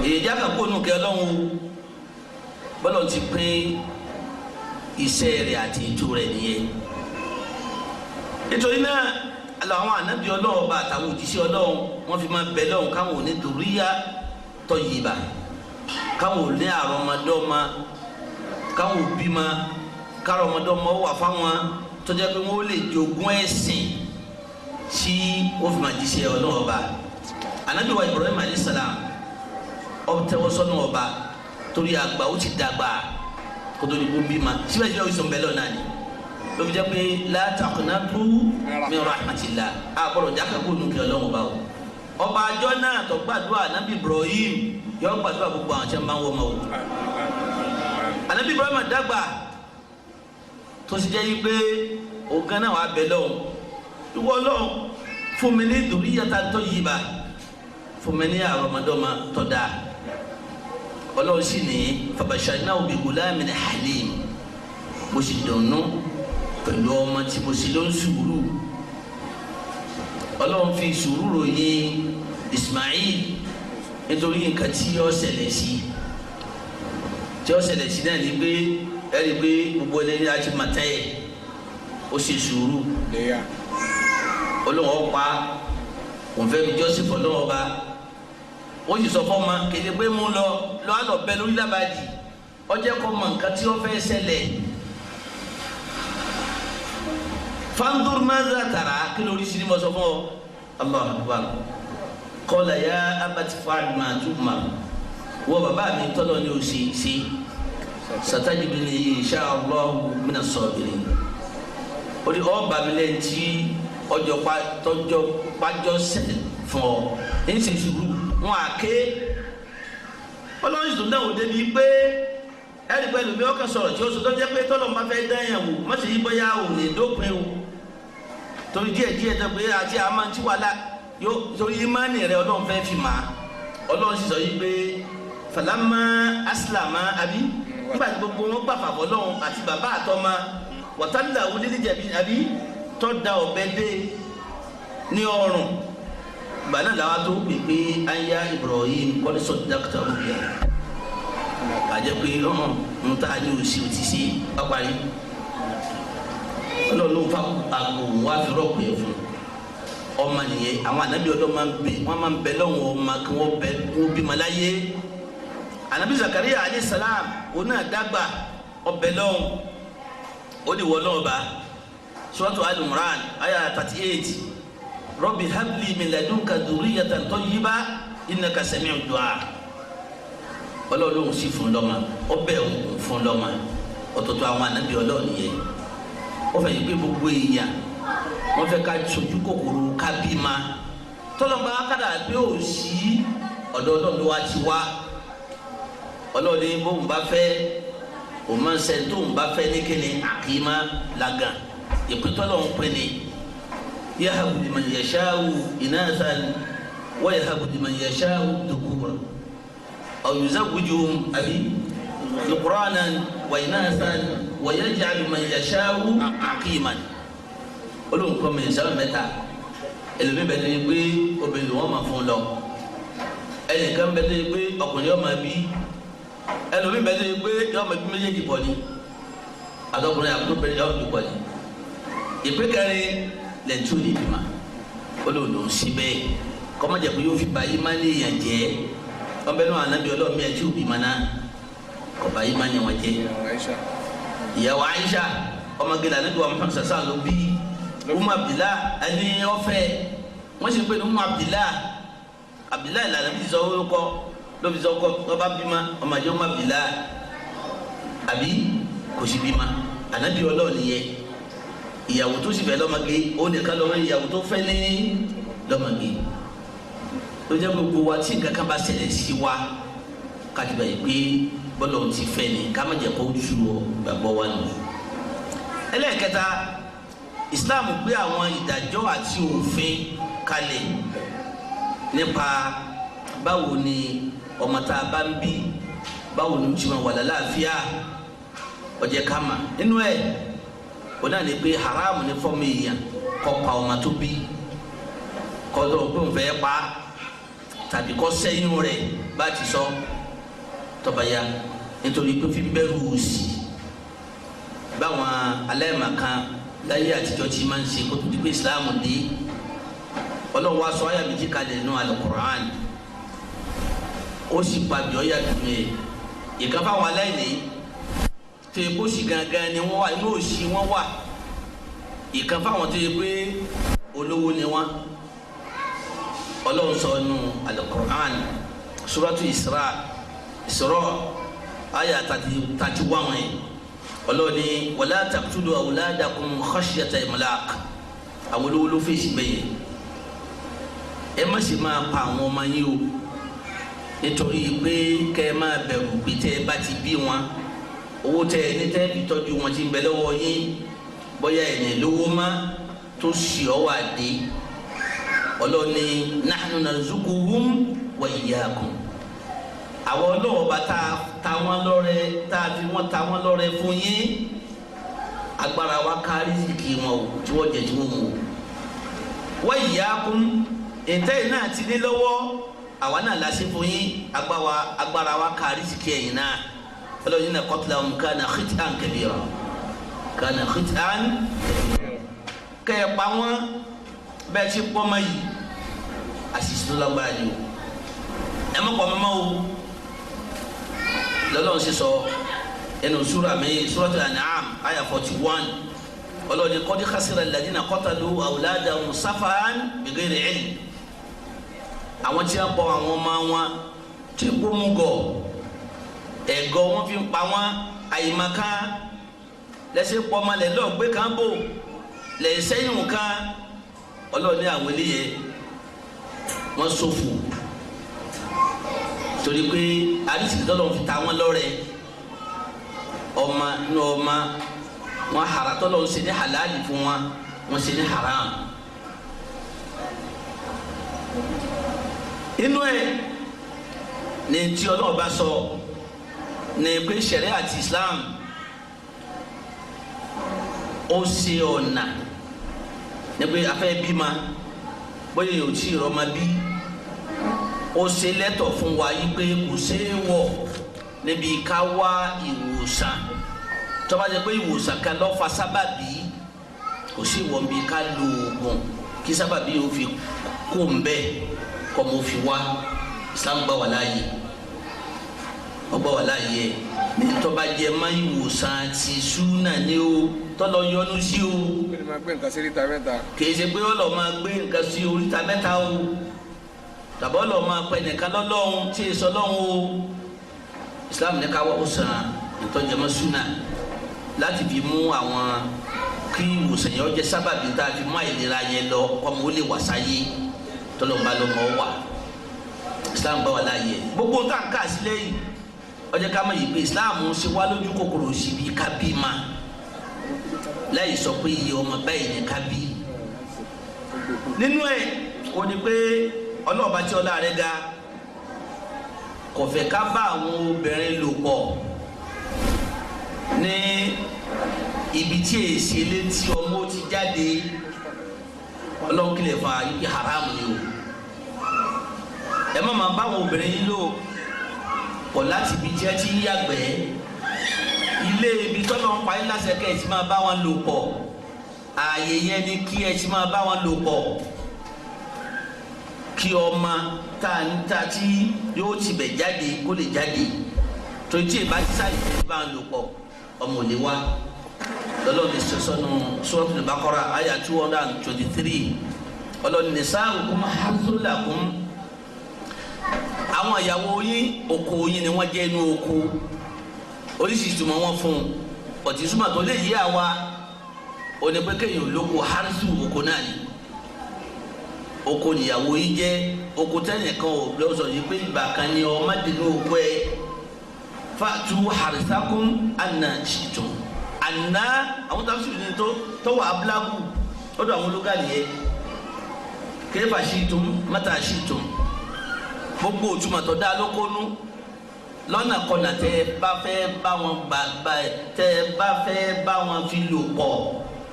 èyí jákà kó nù kẹ́ lọ́wọ́ bọ́lọ̀ ti pín iṣẹ́ rẹ̀ àti ètò rẹ̀ nìyẹn. nítorí náà àwọn ànábì Ọlọ́run bá àtàwọn òjíṣẹ́ Ọlọ́run wọ́n fi máa bẹ lọ́hùn káwọn ò ní dùríyà tayyiba, káwọn ò ní àrọ́mọdọ́mọ, káwọn ò bímọ, kárọ́mọdọ́mọ wà fáwọn tó jẹ́ pé wọ́n lè jogún ẹ̀sìn tí wọ́n fi máa jíṣẹ́ Ọlọ́run bá. ànábì wa Ibrahim alayhi salam tẹ́wọ́ sọ́nà ọba torí àgbà ó ti dàgbà kótó ní kó bímọ síbẹ̀síbẹ̀ ó sọ bẹ́lẹ̀ náà ni ló fi jẹ́ pé la taqnatu min rahmatillah àbọ̀rọ̀ jákè kó nùkẹ́ Ọlọ́run bá o. ọba àjọ náà tó gbàdúrà ànábì Ibrahim yọ gbàdúrà gbogbo àwọn tí wọ́n máa ń wọ́ ọmọ o. ànábì Ibrahim dàgbà tó sì jẹ́ yí pé ògán náà wà bẹ̀ lọ́hùn ìwọ Ọlọ́run fún mi ní dhurriyyatan tayyiba, fún mi ní àrọ́mọdọ́mọ tó dáa. Ọlọ́run sì ní fabasharnahu bi ghulamin halim, mo sì dùnnú pẹ̀lú ọmọ tí mo sì lọ ń sùúrù. Ọlọ́run fi sùúrù ròyìn Ismail nítorí nǹkan tí ó ṣẹlẹ̀ sí náà ni pé ẹ̀rí pé gbogbo ẹni láti máa tẹ́ ẹ̀ ó ṣe sùúrù. Ọlọ́run ọ̀pá òun fẹ́ fi Joseph Ọlọ́run ọba ó sì sọ fọ́ ma kéde pé mú lọ àlọ́ bẹ lórí lábàdì ọjọ́ kọ́ mọ nǹkan tí wọ́n fẹ́ ṣẹlẹ̀. fandur maza tara kí lórí sinmi mọ sọ fún ọ Allahu Akbar qala ya abati fa'al ma tu'mar wọ bàbá mi tọ́lọ̀ ní o ṣe satajiduni insha Allah minas sabirin. ó ní ọ́ bàbílẹ̀ tí tọ́jọ́ pàjọ́ sẹ̀ fún ọ ní ṣe sùúrù wọn àké. Ọlọ́run tó dáhùn débi pé ẹni pẹ̀lú bí ọkàn sọ̀rọ̀ tí ó sọ tó jẹ́ pé tọ́lọ̀ máa fẹ́ dáyàn wò má ṣe yí bóyá ò lè dópin o torí díẹ̀ tó pé àti àmọ́ tí wà lá yóò torí ìmánì rẹ Ọlọ́run fẹ́ fi mà á. Ọlọ́run sì sọ yí pé falamma aslama àbí nígbà tí gbogbo wọn gbà fàbọ̀ Ọlọ́run àti bàbá àtọ́mọ watallahu lil jabin àbí tó da ọ̀bẹ dé ní ọrùn gbàdá làwọn tó pèpè aya Ibrahim kọ́ni sọ dákítà òkè àjẹ pé ń tà ní òsì òtí sí pápárí Ọlọ́run fa àgbo wá fi rọ́ọ̀kù yẹn fún ọmọ nìyẹn. àwọn ànábì Ọlọ́run máa ń bẹ lọ́wọ́ ọmọ kí wọ́n bímọ láyé. ànábì Zakariya alayhi salam òun náà dàgbà ọbẹ̀ lọ́wọ́ ó ní wọ́n lọ́wọ́ bá Suratu Al-Imran aya 38 Rabbi habli min ladunka dhurriyatan tayyiba innaka sami'ud du'a. Ọlọ́run sì fún lọ́mọ ọbẹ̀ fún lọ́mọ ọ̀tọ̀tọ̀ àwọn ànábì Ọlọ́run yẹn. ó fẹ́ yí pé gbogbo èèyàn wọ́n fẹ́ ká sojú kòkòrò ká bí ma tọ́lọ́mọba kádà pé ò sí ọ̀dọ̀ Ọlọ́run wa ti wá. Ọlọ́run ní bóun bá fẹ́ òun máa ń sẹ́ tóun bá fẹ́ ní kíni àkìmá làgàn ìpìtọ́lọ́run pé ni. يهب لمن يشاء إناثا ويهب لمن يشاء ذكورا أو يزوجهم ذكرانا وإناثا ويجعل من يشاء عقيما. Ọlọ́run kọ́ mi sábà mẹ́ta ẹlòmíì bẹ́ẹ̀ ni pé obìnrin wọn máa fún un lọ ẹnìkan bẹ́ẹ̀ ni pé ọkùnrin ọmọ bí ẹlòmíì bẹ́ẹ̀ ni pé ọmọ bí méjèèjì pọ̀ ni àtọkùnrin àbúrò bẹ́ẹ̀ ọmọ bí pọ̀ ni ìpín kẹrin lẹ́tù lè bímọ Ọlọ́run sí bẹ́ẹ̀ kọ́mọ̀jẹ̀ pé yóò fi ba yìí má lè yàn jẹ́ ọbẹ̀ náà ànábì Ọlọ́run mi ẹ̀ tí ò bímọ náà kọ́ ba yìí má ní wọn jẹ́. ìyàwó Aisha ọmọge la nígbà wọn sàṣà ló bí Umu Abdillah ẹni ọ̀fẹ́ wọ́n sì ń pè ní Umu Abdillah ìlànà bí sọ orúkọ ló fi sọ ọkọ ọba bímọ ọmọdé Umu Abdillah àbí kò sí bímọ ànábì Ọlọ́run nìyẹn. ìyàwó tó sì fẹ́ lọ́mọge ó nìkan lọ́wọ́ ìyàwó tó fẹ́ ní lọ́mọge ló jẹ́ gbogbo wa tí nǹkan kan bá ṣẹlẹ̀ sí wa kájúbà yìí pé bọ́lọ̀ ti fẹ́ ni ká má jẹ́ kó ju gbàgbọ́ wa nù. ẹlẹ́ẹ̀kẹta Islam gbé àwọn ìdájọ́ àti òfin kalẹ̀ nípa báwo ni ọmọ tá a bá ń bí báwo ni ó ti máa wà lálàáfíà ó jẹ́ ká mà nínú ẹ̀ o náà ní pé haramu ní fọ́ọ̀mù èèyàn kọ́ pa ọmọ tó bí kọ́ lọ pé òun fẹ́ pa tàbí kọ́ sẹ́yìn rẹ̀ bá ti sọ tọ́ba ya nítorí pé fi bẹ́rù sí báwọn aláìmọ̀kan láyé àtijọ́ tí máa ń ṣe kó tó di pé ìsìláàmù dé ọlọ́run wá sọ àyà méjì kalẹ̀ nínú Al-Qur'an ó sì pàbí ọ̀yà dùnmí ìkan fáwọn aláìní tó yẹ kó sì gangan ni wọ́n wà inú òsì wọ́n wà ìkan fáwọn tó yẹ pé olówó ni wọ́n ọlọ́run sọ nínú Al-Qur'an Suratu Isra àyà 31 yẹn ọlọ́run ní wala taqtulu awladakum khashyata imlaq àwọn olówó ló fèsì bẹ́yẹ ẹ má sì máa pa àwọn ọmọ yín o nítorí pé kẹ́ ẹ máa bẹ̀rù pé tẹ́ ẹ bá ti bí wọn owó tẹ́ ẹ ní tẹ́ ẹ fi tọ́jú wọn ti ń bẹ lọ́wọ́ yín bóyá ẹ̀yìn lówó má tó sì ọ́ wà dé ọlọ́run ní nahnu narzuquhum wa iyyakum àwọn ọlọ́wọ́ bá ta wọ́n lọ́rẹ tá a fi wọ́n ta wọ́n lọ́rẹ fún yín agbára wa ká rìsíkì wọn o tí wọ́n jẹ tí wọ́n mú o wa iyyakum ìtẹ́yìn náà ti ní lọ́wọ́ àwa náà la ṣe fún yín agbára wa ká rìsíkì ẹ̀yìn náà ọlọ́run ní qatlahum kana khit'an kabira kana khit'an kẹ́ ẹ̀ pa wọ́n bẹ́ẹ̀ ti pọ́ mọ́ yìí àṣìṣe tó lágbára ni o ẹ má pọ̀ mọ́ o lọ́lọ́run ṣe sọ ẹnu sura mi Suratul An'am aya 41 ọlọ́run ní qad khasira alladhina qatalu awladahum safahan bighayri ilm àwọn tí wọ́n pọ̀ àwọn ọmọ wọn tí kò mú gọ̀ ẹ̀gọ́ wọn fi ń pa wọn àyèmàká lẹ́sẹ̀ pọ̀ ọmọ lẹ́ lọ́ọ̀ gbé kan bò lẹ́ sẹ́yìn kan ọlọ́run ní àwọn eléyẹ wọ́n ṣòfò torí pé àdìsí tọ́lọ̀ fi ta wọ́n lọ́rẹ ọmọ inú ọmọ wọn hara tọ́lọ̀ ń ṣe ní halali fún wọn wọ́n ṣe ní haram inú ẹ̀ ní tí ọlọ́run bá sọ ní pé ṣẹ̀ríà àti Islam ó ṣe ọ̀nà ní pé afẹ́ bímọ bóyá yóò tí ì rọ́mọ bí ó ṣe lẹ́tọ̀ fún wa yí pé kò ṣeé wọ̀ níbi ká wá ìwòsàn tó bá jẹ́ pé ìwòsàn kan ló fa sábàbí kò sí wọ̀ níbi ká lo oògùn kí sábàbí yóò fi kó ń bẹ́ẹ̀ kọ́ mo fi wá Islam gbà wà láàyè ọgbà wà láàyè ní tó bá jẹ́ má ìwòsàn ti súnà ní o tọ́lọ yọnu sí o kì í ṣe pé ó lọ máa gbé nǹkan sí oríta mẹ́ta o tàbọ̀ lọ máa pẹ nìkan lọ́lọ́run tí èso lọ́hùn o Islam ní ká wá ó sàn ìtọ́jẹmọ́ súnà láti fi mú àwọn kí ìwòsàn yẹn ó jẹ́ sábàbí tá a fi mú àìlera yẹn lọ ọmọ ó lè wà sáyé tọ́lọ́mọba lọ́mọ wà Islam bá wà láàyè gbogbo tá à ń kà sílẹ̀ yìí ó jẹ́ ká mọ̀ yìí pé Islam ṣe wá lójú kòkòrò síbi ká bí ma láì sọ pé iye ọmọ báyìí ní ká bí nínú ẹ̀ kò ní pé ọlọ́ọ̀bá tí ọlá rẹ̀ ga kò fẹ́ ká bá àwọn obìnrin lò pọ̀ ní ibi tí èsì létí ọmọ ti jáde ọlọ́run kìlẹ̀ fún ayé haramu ni o ẹ má máa bá àwọn obìnrin yìí lò pọ̀ láti ibi tí ẹ ti ń yàgbẹ́ ilé ibi tọ́lọ́ ń parí láṣẹ kẹ́ ẹ ti máa bá wọn lò pọ̀ ààyè yẹn ni kí ẹ ti máa bá wọn lò pọ̀ kí ọmọ ta tí yóò ti bẹ̀ jáde kó lè jáde tó tí ìbá ti sáyé tó bá ń lò pọ̀ ọmọ ò lè wá lọ́lọ́run ní sọ́nù Suratul Baqara àyà 223 ọlọ́run nisā'ukum harthun lakum àwọn ìyàwó yín oko yín ni wọ́n jẹ́ inú oko oríṣiríṣi ìtumọ̀ wọn fún un ọ̀tí ìtumọ̀ tó lè yí àwa onípẹ́kẹ́yìn olóko harsu oko náà ni oko níyàwó yìí jẹ́ oko tẹ́nìkan ò lọ́sọ̀ yìí pé ìgbà kan ni ọmọdéni oko ẹ̀ fa'tu harthakum anna shi'tum àná àwọn tàbí ní tó wà abúlágù lọ́dọ̀ àwọn ológàlì yẹ kayfa shi'tum mata shi'tum gbogbo òtúmọ̀ tó dá lókónú lọ́nà kọ́nà tẹ́ bá fẹ́ bá wọn gbà tẹ́ bá fẹ́ bá wọn fi lò pọ̀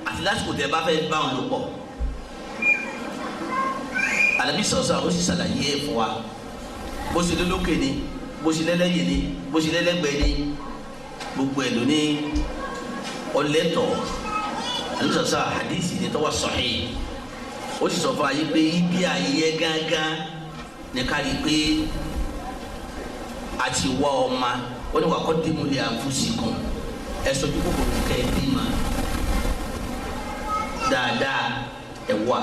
àti lásìkò tẹ́ bá fẹ́ bá wọn lò pọ̀ Ànábì sọ̀sọ̀ ó sì ṣàlàyé ẹ̀ fún wa bó ṣe lólókè ni bó ṣe lẹ́lẹ́yìn ni bó ṣe lẹ́lẹ́gbẹ̀ẹ́ ni gbogbo ẹ̀ ló ní ọlẹ́tọ̀ alùsọ̀sọ̀ hadisi ni tọ́wọ́ sahih ó sì sọ fún ayé pé ibi ayẹyẹ gángan ní kárí pé àti wá ọma wọ́n ní wà kọ́ dìmú lè anfusikum ẹ sọ́jú kòkòrò kẹ́ ẹ bí ma dáadáa ẹ wà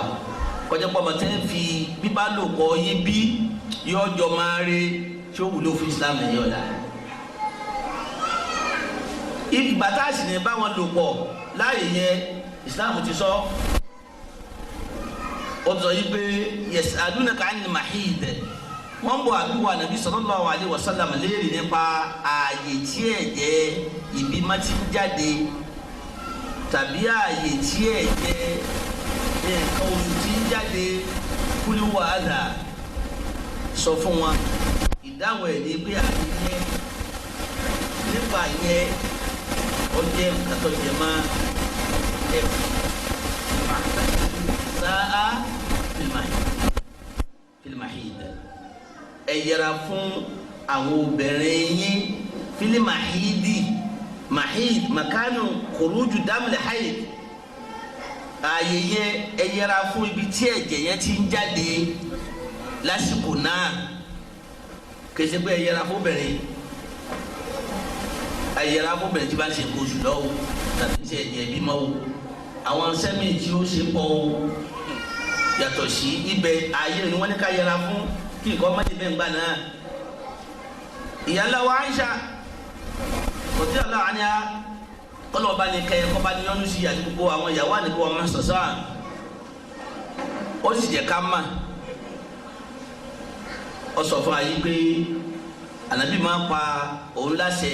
kọjá pọ̀ mọ́ tẹ́ fi bíbá lò pọ̀ yé bí yọjọ́ máa rí tí ó wúlò fún Islam ẹ̀ yọ̀ la ìgbà tá a sì ní bá wọn lò pọ̀ láàyè yẹn Islam ti sọ ó sọ yí pé yas'alunaka 'anil mahid wọ́n bọ̀ àdúgbò Ànábì sallallahu alaihi wasallam léèrè nípa ààyè tí ẹ̀jẹ̀ ìbímọ ti ń jáde tàbí ààyè tí ẹ̀jẹ̀ nǹkan oṣù ti ń jáde kúlú wàhálà sọ fún wọn ìdáhùn ẹ̀ ní pé ààyè yẹn nípa yẹn ó jẹ́ nǹkan tó jẹ mọ́ ẹ̀fọ́ sáà filimahid ẹ yẹra fún àwọn obìnrin yín filimahidi mahid makanu khuruju damil hayd ààyè yẹn ẹ yẹra fún ibi tí ẹ̀jẹ̀ yẹn ti ń jáde lásìkò náà kèsì pé ẹ yẹra fún obìnrin ayẹra fúnbẹ̀rẹ̀ tí bá ń ṣe nǹkan oṣù lọ́wọ́ tàbí ṣe ẹ̀jẹ̀ bímọ o àwọn sẹ́mi tí ó ṣe pọ̀ o yàtọ̀ sí ibẹ̀ ayé ni wọ́n ní ká yẹra fún kí nǹkan má ti bẹ́ẹ̀ ń gbà náà. ìyáńlá wa Aisha kòtí ọ̀la àníyá kọ́lọ́ọ̀bá ni kẹ́ kọ́ba ni yọ́nú sí àti gbogbo àwọn ìyàwó àti gbogbo ọmọ sọ̀sọ́ ó sì jẹ́ ká mà ọ sọ fún ayé pé Ànábì máa ń pa òun láṣẹ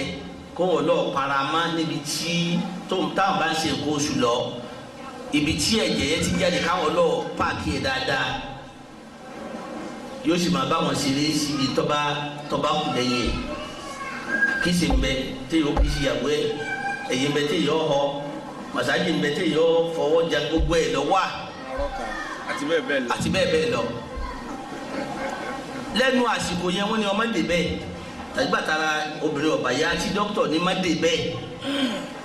kó wọn lọ parama níbi tí táwọn bá ń ṣe nǹkan oṣù lọ ibi tí ẹ̀jẹ̀ yẹn ti jáde káwọn lọ páàkì ẹ̀ dáadáa yóò sì máa bá wọn ṣeré síbi tọ́ba kù lẹ́yìn kí sì ń bẹ téèyàn kì í ṣe ìyàwó ẹ̀ ẹ̀yìn bẹ téèyàn họ màsáàjì ń bẹ téèyàn fọwọ́ ja gbogbo ẹ̀ lọ wá àti bẹ́ẹ̀ bẹ́ẹ̀ lọ lẹ́nu àsìkò yẹn wọ́n ní ọmọ dè bẹ́ẹ̀ tàgbàtara obìnrin ọba ya tí dókítà ní má dé bẹ́ẹ̀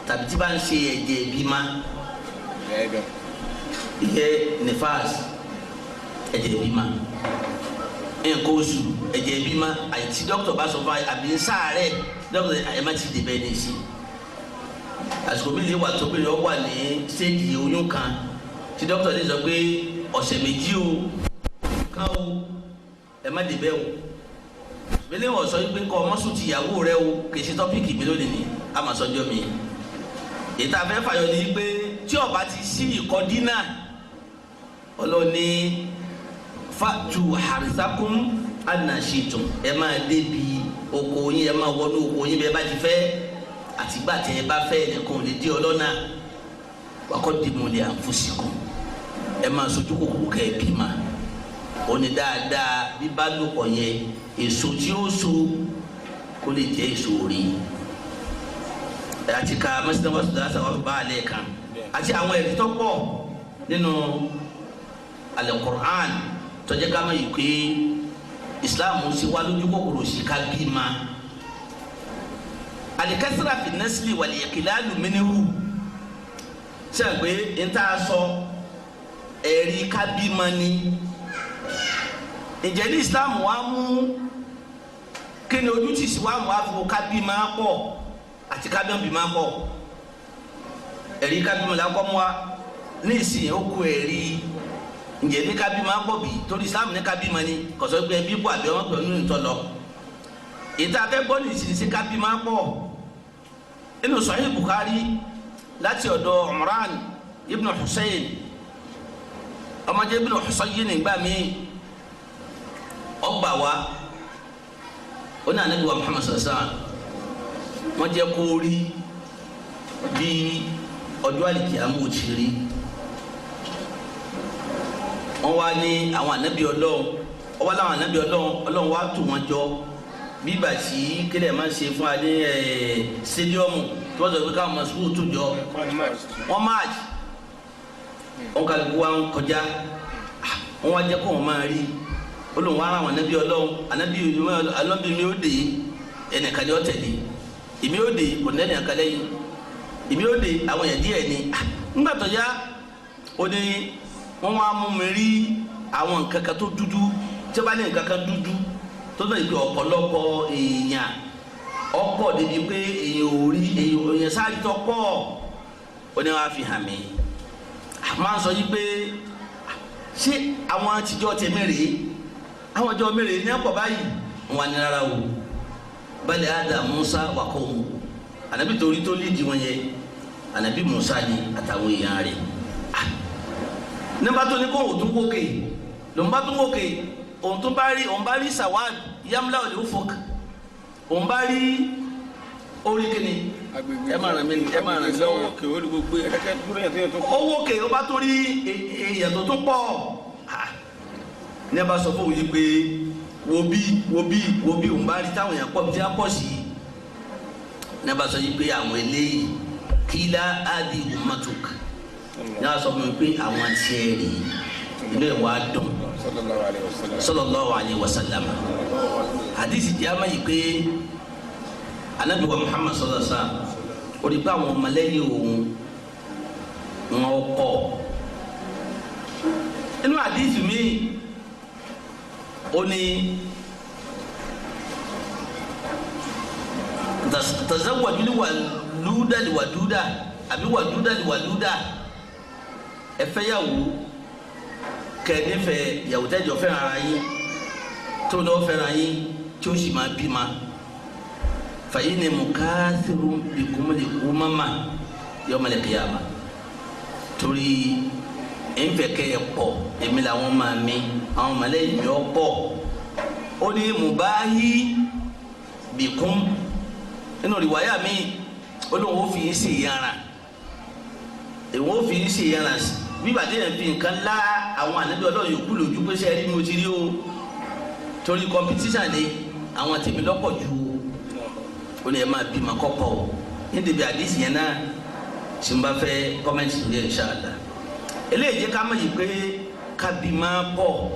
tàbí tí bá ń ṣe ẹ̀jẹ̀ ìbímọ ìyẹ nifas ẹ̀jẹ̀ ìbímọ nǹkan oṣù ẹ̀jẹ̀ ìbímọ àti dókítà bá sọ fún àbí sáàrẹ̀ dókítà ẹ̀ má ti dé bẹ́ẹ̀ ní í ṣe àsìkò mi lè wà tó bẹ̀rẹ̀ ọ wà ní stéèjì oyún kan tí dókítà lè sọ pé ọ̀sẹ̀ méjì o kán o ẹ̀ má dé bẹ́ẹ̀ o bẹ́ẹ̀ wọ́n sọ pé kọ́ ọmọ sùn ti ìyàwó rẹ o kì í ṣe tọ́pìkì mi lónìí ni a máa sọjọ́ mi ìta fẹ́ fàyọ ni pé tí ọba ti sí ìkọ́dínà ọlọ́ni fatu harisakum anasitum ẹ máa débi oko yín ẹ máa wọnú oko yín bẹ́ẹ̀ bá ti fẹ́ àtìgbà tẹ ẹ bá fẹ́ nìkan lè dé ọlọ́nà wakọ́ dìmú lè anfusikum ẹ máa sojú kòkòrò kẹ́ ẹ bí ma òní dáadáa bíbá lòpọ̀ yẹn èso tí ó so kó lè jẹ́ èso rí àti ká mẹsìlẹ́wọ̀sì dáhà wà bá alẹ́ kan àti àwọn ẹ̀rí tó pọ̀ nínú Al-Qur'an tó jẹ́ ká mọ̀ yìí pé Islam sì wá lójú kòkòrò sí ká bí ma alikasira fi nasili wàlẹ̀ yakilalu minihu sẹ́yìn pé n ta sọ ẹ̀rí ká bí ma ni ìjẹ́ ní Islam wa mú kí ni ojú tì sí wa mú àfọwọ́ ká bí ma pọ̀ àti ká bí ma pọ̀ ẹ̀rí ká bí ma la kọ́ mu wa ní ìsìn ó kú ẹ̀rí ǹjẹ́ ní ká bí ma pọ̀ bí torí Islam ní ká bí ma ni kọ̀sọ́ gbé bí pọ̀ àbí ọmọ pẹ̀lú ìtọ́ lọ ìta fẹ́ gbọ́ ní ìsìn sí ká bí ma pọ̀ inú Sahih Bukhari láti ọ̀dọ̀ Umran ibn Husayn ọmọdé ibn Husayn nígbà míì ọgbà wa ó ní Ànábì wa Muhammad sallallahu alaihi wasallam wọ́n jẹ́ kó rí bí ọjọ́ àlìkìyámà ò ti rí wọ́n wá ní àwọn ànábì Ọlọ́run wá tò wọ́n jọ bí ìgbà tí kílẹ̀ máa ń ṣe fún wa ní stadium tí wọ́n sọ pé káwọn ọmọ sukùl tó jọ wọ́n march wọ́n kálukú wa ń kọjá wọ́n wá jẹ́ kó wọ́n máa rí olùwọ́n ara àwọn ànábì Ọlọ́run ànábì mi ó dé ẹnìkan ní ọ̀tẹ̀lẹ̀ èmi ó dé kò ní ẹnìkan lẹ́yìn èmi ó de àwọn yẹn díẹ̀ ni nígbà tó yá ó ní wọ́n wá mú mi rí àwọn nǹkan kan tó dúdú tí wọ́n bá ní nǹkan kan dúdú tó náà ìpè ọ̀pọ̀lọpọ̀ èèyàn ọ̀pọ̀ débi pé èèyàn ò rí èèyàn sáré tó pọ̀ ó ní wọ́n á fi hàn mí máa ń sọ yí pé ṣé àwọn àtijọ́ tèmi rèé àwọn ọjọ́ mi rèé ní ọ̀pọ̀ báyìí wọn ní rárá o bali Adam Musa wà kọ́ wọn ànábì torí tó lídìí wọn yẹ ànábì Musa ni àtàwọn èèyàn rẹ̀ nígbà tó ní kó òun tún wókè lòun bá tún wókè òun bá rí sawad yamla olè ó fọk òun bá rí orí kìíní ẹ máa ràn mí lọ́wọ́ ó wókè ó bá tún rí èèyàn tó tún pọ̀ ní ẹ bá sọ fún òun yìí pé wo bí òun bá rí táwọn èèyàn pọ̀ bí wọ́n pọ̀ sí ní ẹ bá sọ yìí pé àwọn eléyìí kílá adi umatuk ní a sọ fún mi pé àwọn tiẹ̀ rí ilé wa dùn sallallahu alaihi wasallam hadisi jẹ́ àmà yìí pé anabi wa Muhammad sallallahu alaihi wasallam ó rí pé àwọn ọmọlẹ́yìn òun wọn kọ́ inú hadisi mi ó ní tazawwaju liwaluda liwaduda àbí waduda liwaluda ẹ fẹ́ yàwó kẹ́ni fẹ́ yàwó tẹ́jọ́ fẹ́ràn ara yín tó náà fẹ́ràn yín tí ó sì máa bí ma fàyè ni mukathiru bikumuli umama yawmal qiyama torí ẹnfẹ kẹyẹ pọ̀ èmi làwọn máa mi àwọn mọ̀lẹ́bí mi ọ pọ̀ ó ní mubahi bikum nínú ìwáyà mi ó lóun ó fi yín sí ìyára èwo ó fi yín sí ìyára bíbà tí yẹn fi nǹkan lá àwọn ànábì Ọlọ́run yòókù lójú pé sẹ rí mi ò ti rí o torí competition ni àwọn tèmi lọ́pọ̀ ju ó ní ẹ máa bí ma kọ́pọ̀ o ní débi àdìsí yẹn náà sì ń bá fẹ́ kọ́mẹ́ntì ní inṣàlá eléyìí jẹ́ ká mọ̀ yìí pé kábí máa pọ̀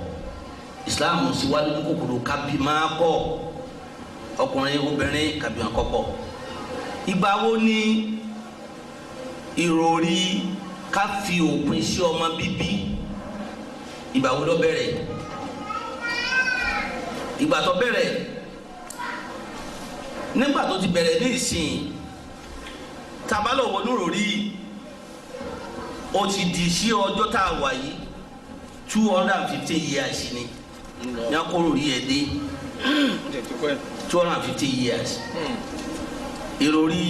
Islam sì wá lójú kòkòrò kábí máa pọ̀ ọkùnrin obìnrin kábí máa kọ́pọ̀ ìgbà wo ni ìròrí ká fi òpin sí ọmọ bíbí ìgbà wo ló bẹ̀rẹ̀ ìgbà tó bẹ̀rẹ̀ nígbà tó ti bẹ̀rẹ̀ ní ìsìn tabalọ̀ wọnú ròrí ó ti di sí ọjọ́ tá a wà yìí 250 years ni ní akóró rí ẹ dé 250 years ìròrí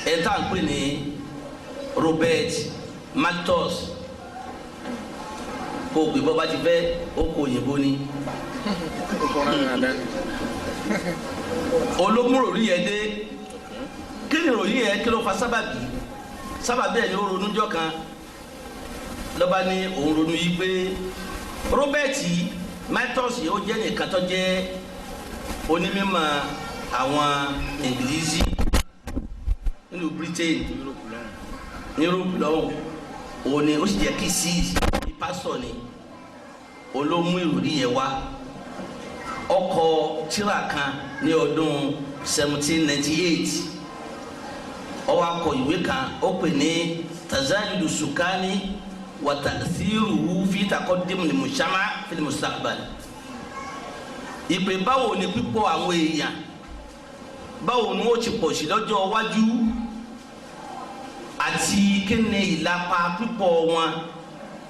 ẹ tá à ń pè ní Robert Malthus kó o pè bọ́ bá ti fẹ́ ó kó òyìnbó ni olómúrò rí ẹ dé kí ni ìròyìn yẹn kí ló fa sábàbí ẹ̀ ní ó ronú jọ kan lọ́ba ní òun ronú yìí pé Robert Malthus yìí ó jẹ́ nìkan tó jẹ́ onímọ̀ àwọn Ingilisi nínú Britain ní Europe lọ́wọ́ òun ni ó sì jẹ́ kí sí pásítọ̀ ni olómú ìròyìn yẹn wá ọkọ̀ tírà kan ní ọdún 1798 ó wá kọ ìwé kan ó pè ní tazajudu sukani wa ta'thiruhu fi taqaddim al-mujtama fi al-mustaqbal ìpè báwo ni pípọ̀ àwọn èèyàn báwo ni wọ́n ti pọ̀ sí lọ́jọ́ iwájú àti kíni ìlapa pípọ̀ wọn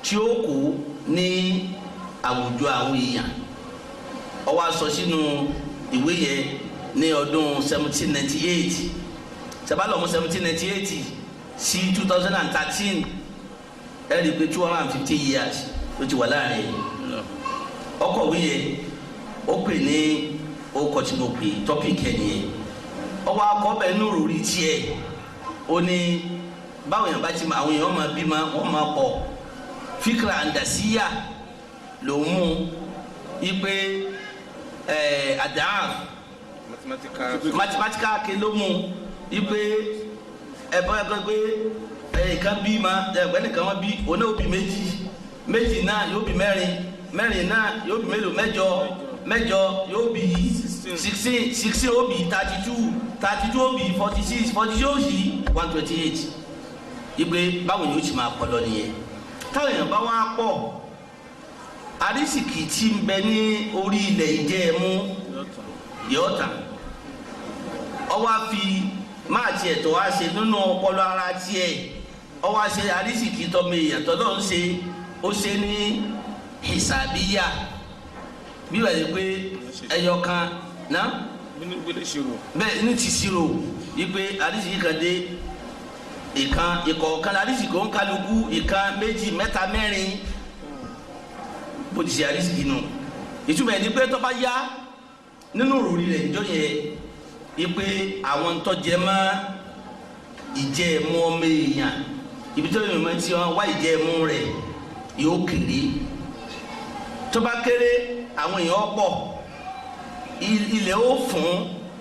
tí ó kó ní àwùjọ àwọn èèyàn ó wá sọ sínú ìwé yẹn ní ọdún 1798 sábàlọ́mù 1798 sí 2013 ẹ rí i pé 250 years ló ti wà láàrin ọkọ̀wé yẹn ó pè ní orúkọ tí mo pè tọ́pìkì ẹ̀ nìyẹn ọwọ́ akọ́bẹ̀ nínú ròrí tiẹ̀ ó ní báwo yẹn bá ti mọ àwọn èèyàn máa bímọ wọ́n máa pọ̀ fíkra àndàsíyà ló mú ipe àdáhàn mathematical ké ló mú ipe ẹ̀bọ́n pé ẹ̀ka bí ma ẹ̀gbẹ́ nìkan wọ́n bí òun náà ó bí méjì náà yóò bí mẹ́rin náà yóò bí mélòó mẹ́jọ yóò bí 16 ó bí 32 ó bí 46 ó bí 128 ipe báwo ni ó ti máa pọ̀ lọ nìyẹn táwọn èèyàn bá wá pọ̀ arísìkì tí ń bẹ ní orí ilẹ̀ ìjẹ́ ẹ̀mú yọ̀ọ̀tà ọwọ́ fi máa tiẹ̀ tó wá ṣe nínú ọpọlọ ara tiẹ̀ ọwọ́ ṣe arísìkì tọ́mọ èèyàn tọ́lọ́ ń ṣe ó ṣe ní hisabiya bí wàá yẹ pé ẹyọ kan náà bẹ́ẹ̀ ní ti ṣírò wípé arísìkì kan dé ìkan ìkọ̀ọ̀kan arísìkì ó ń kálukú ìkan méjì mẹ́ta mẹ́rin bó ti ṣe arísìkì nù ìtumọ̀ ẹni pé tó bá yá nínú òrùlé rẹ̀ ìjọ yẹn ipe àwọn ntọ́jẹ́ mọ́ ìjẹ́ ẹ̀mú ọmọ èèyàn ibi tó yẹn mọ́ tí wọ́n wá ìjẹ́ ẹ̀mú rẹ̀ yóò kéré tó bá kéré àwọn èèyàn pọ̀ ilẹ̀ ó fún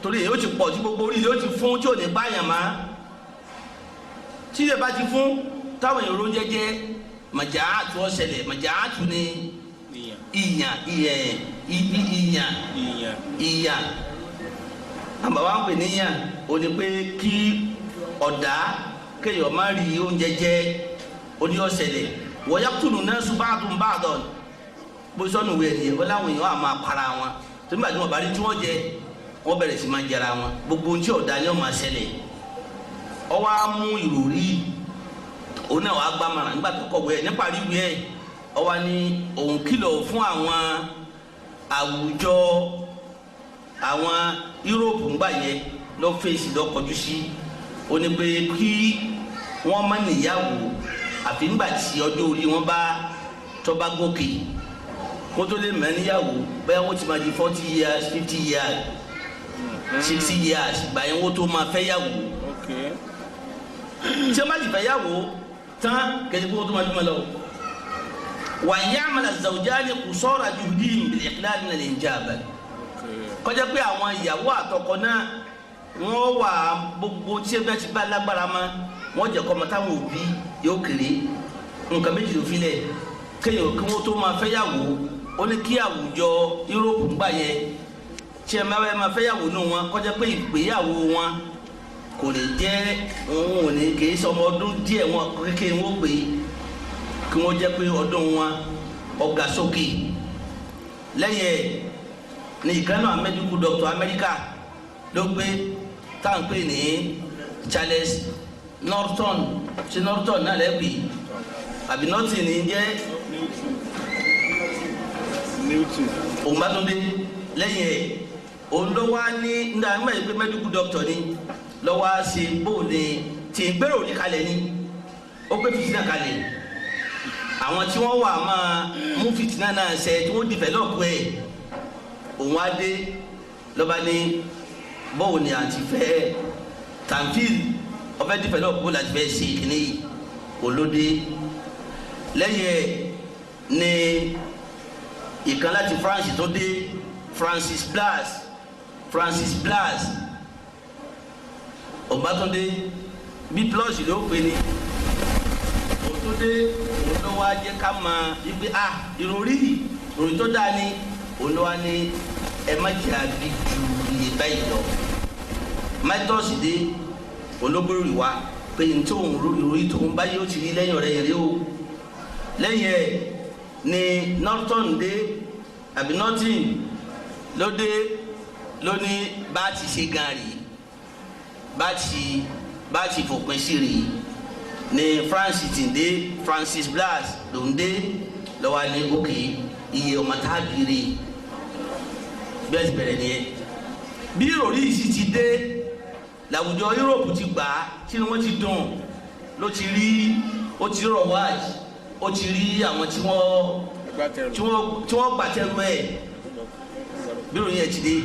torí èyí ó ti pọ̀ tí gbogbo orí ilẹ̀ ó ti fún tí ò ní báyàn má tí ilẹ̀ bá ti fún táwọn èèyàn ló ń jẹ́jẹ́ màjáàtú ọ̀sẹ̀lẹ̀ màjáàtú ni ìyàn àmọ́ wa ń pè níyàn ó ní pé kí ọ̀dà kéèyàn má rí oúnjẹ jẹ oní ọ̀sẹ̀lẹ̀ wọ́n yá tùnú náà sùn báàdùn báàdùn bó sọ́nù wẹ̀ nìyẹn wọ́n láwọn èèyàn á máa para wọn tó nígbà tí wọ́n bá rí tí wọ́n jẹ wọ́n bẹ̀rẹ̀ sí máa jẹra wọn gbogbo ohun tí ọ̀dà ni wọ́n máa ṣẹlẹ̀ ọwọ́ á mú ìròrí òun náà wàá gbàmọ̀ràn nígbà tó kọ̀wé ẹ̀ nípa rí wíẹ̀ ọwọ́ ní òun kìlọ̀ fún àwọn àwùjọ àwọn Europe ńgbà yẹn lọ fèsì lọ kọjú sí ó ní pé kí wọ́n má níyàwó àfi ńgbà tí ọjọ́ orí wọn bá tó bá gòkè kó tó lè mẹ́ níyàwó bẹ́ẹ̀ wọ́n ti máa di 40 years 50 years 60 years ìgbà yẹn wọ́n tó máa fẹ́ yàwó tí wọ́n bá ti fẹ́ yàwó tán kẹ́sì kó tó máa dúmọ̀ lọ. wà á yá àmàlà zawjani qusara juhdihim bil iqlal min al injab kọjá pé àwọn ìyàwó àtọkọ náà wọ́n wà gbogbo tí ẹ bá ti bá lágbára mọ́ wọ́n jẹ́ kọ́mọ táwọn òbí yóò kéré nǹkan méjì ló fi lẹ̀ kéèyàn kí wọ́n tó máa fẹ́ yàwó ó ní kí àwùjọ Europe ń gbà yẹn tí ẹ máa fẹ́ yàwó nù wọn kọjá pé ìgbéyàwó wọn kò lè jẹ́ òun ò ní kì í sọmọ ọdún díẹ̀ wọn kékeré wọn pé kí wọ́n jẹ́ pé ọdún wọn ọ̀gá sókè lẹ́yìn ní ìkànnà medical doctor Amẹ́ríkà ló gbé táǹpé ní Charles Norton ṣe Norton náà lẹ́gbẹ̀ẹ́ àbí Norton ní jẹ́ òun bá tún dé lẹ́yìn ẹ̀ òun ló wá ní nígbà nígbà yìí pé medical doctor ni lọ́wọ́ á ṣe bóòlì tí ń gbèrò ní kalẹ̀ ni ó gbé fìtínà kalẹ̀ àwọn tí wọ́n wà máa mú fìtínà náà ṣe tí wọ́n dìfẹ́lọ́pù ẹ̀ òun á dé lọ́ba ní bóòlù ni àti fẹ́ tàǹfìl ọ̀fẹ́ dìfẹ́lọ́pù láti fẹ́ ṣe kìíní olóde lẹ́yìn ẹ̀ ní ìkan láti France tó dé Francis Blas Ọbátúndé bí plus ló pè ní òtúndé òun ló wá jẹ́ ká máa ibi ìròyìn tó dáa ní òun ló wá ní ẹ má jẹ́ àbí ju iye báyìí lọ mẹ́tọ́sì dé olóbórí wa pé ní tó ń ìròyìn tó ń báyìí ó ti rí lẹ́yìn ọ̀rẹ́ yẹn rí o lẹ́yìn ẹ̀ ní Norton dé àbí Norton ló dé ló ní bá ti ṣe gan rí bá ti fòpin sí rí ní Francis Blas ló ń dé lọ́wọ́ ní òkè iye ọmọ tá a bí rí bí ẹ ti bẹ̀rẹ̀ nìyẹn bí ìròrí yìí sì ti dé làwùjọ Europe ti gbà á tí wọ́n ti dùn ló ti rí ó ti rọ̀ wáàjì ó ti rí àwọn tí wọ́n gbàtẹ́rù ẹ̀ bí ìròyìn ẹ̀ ti dé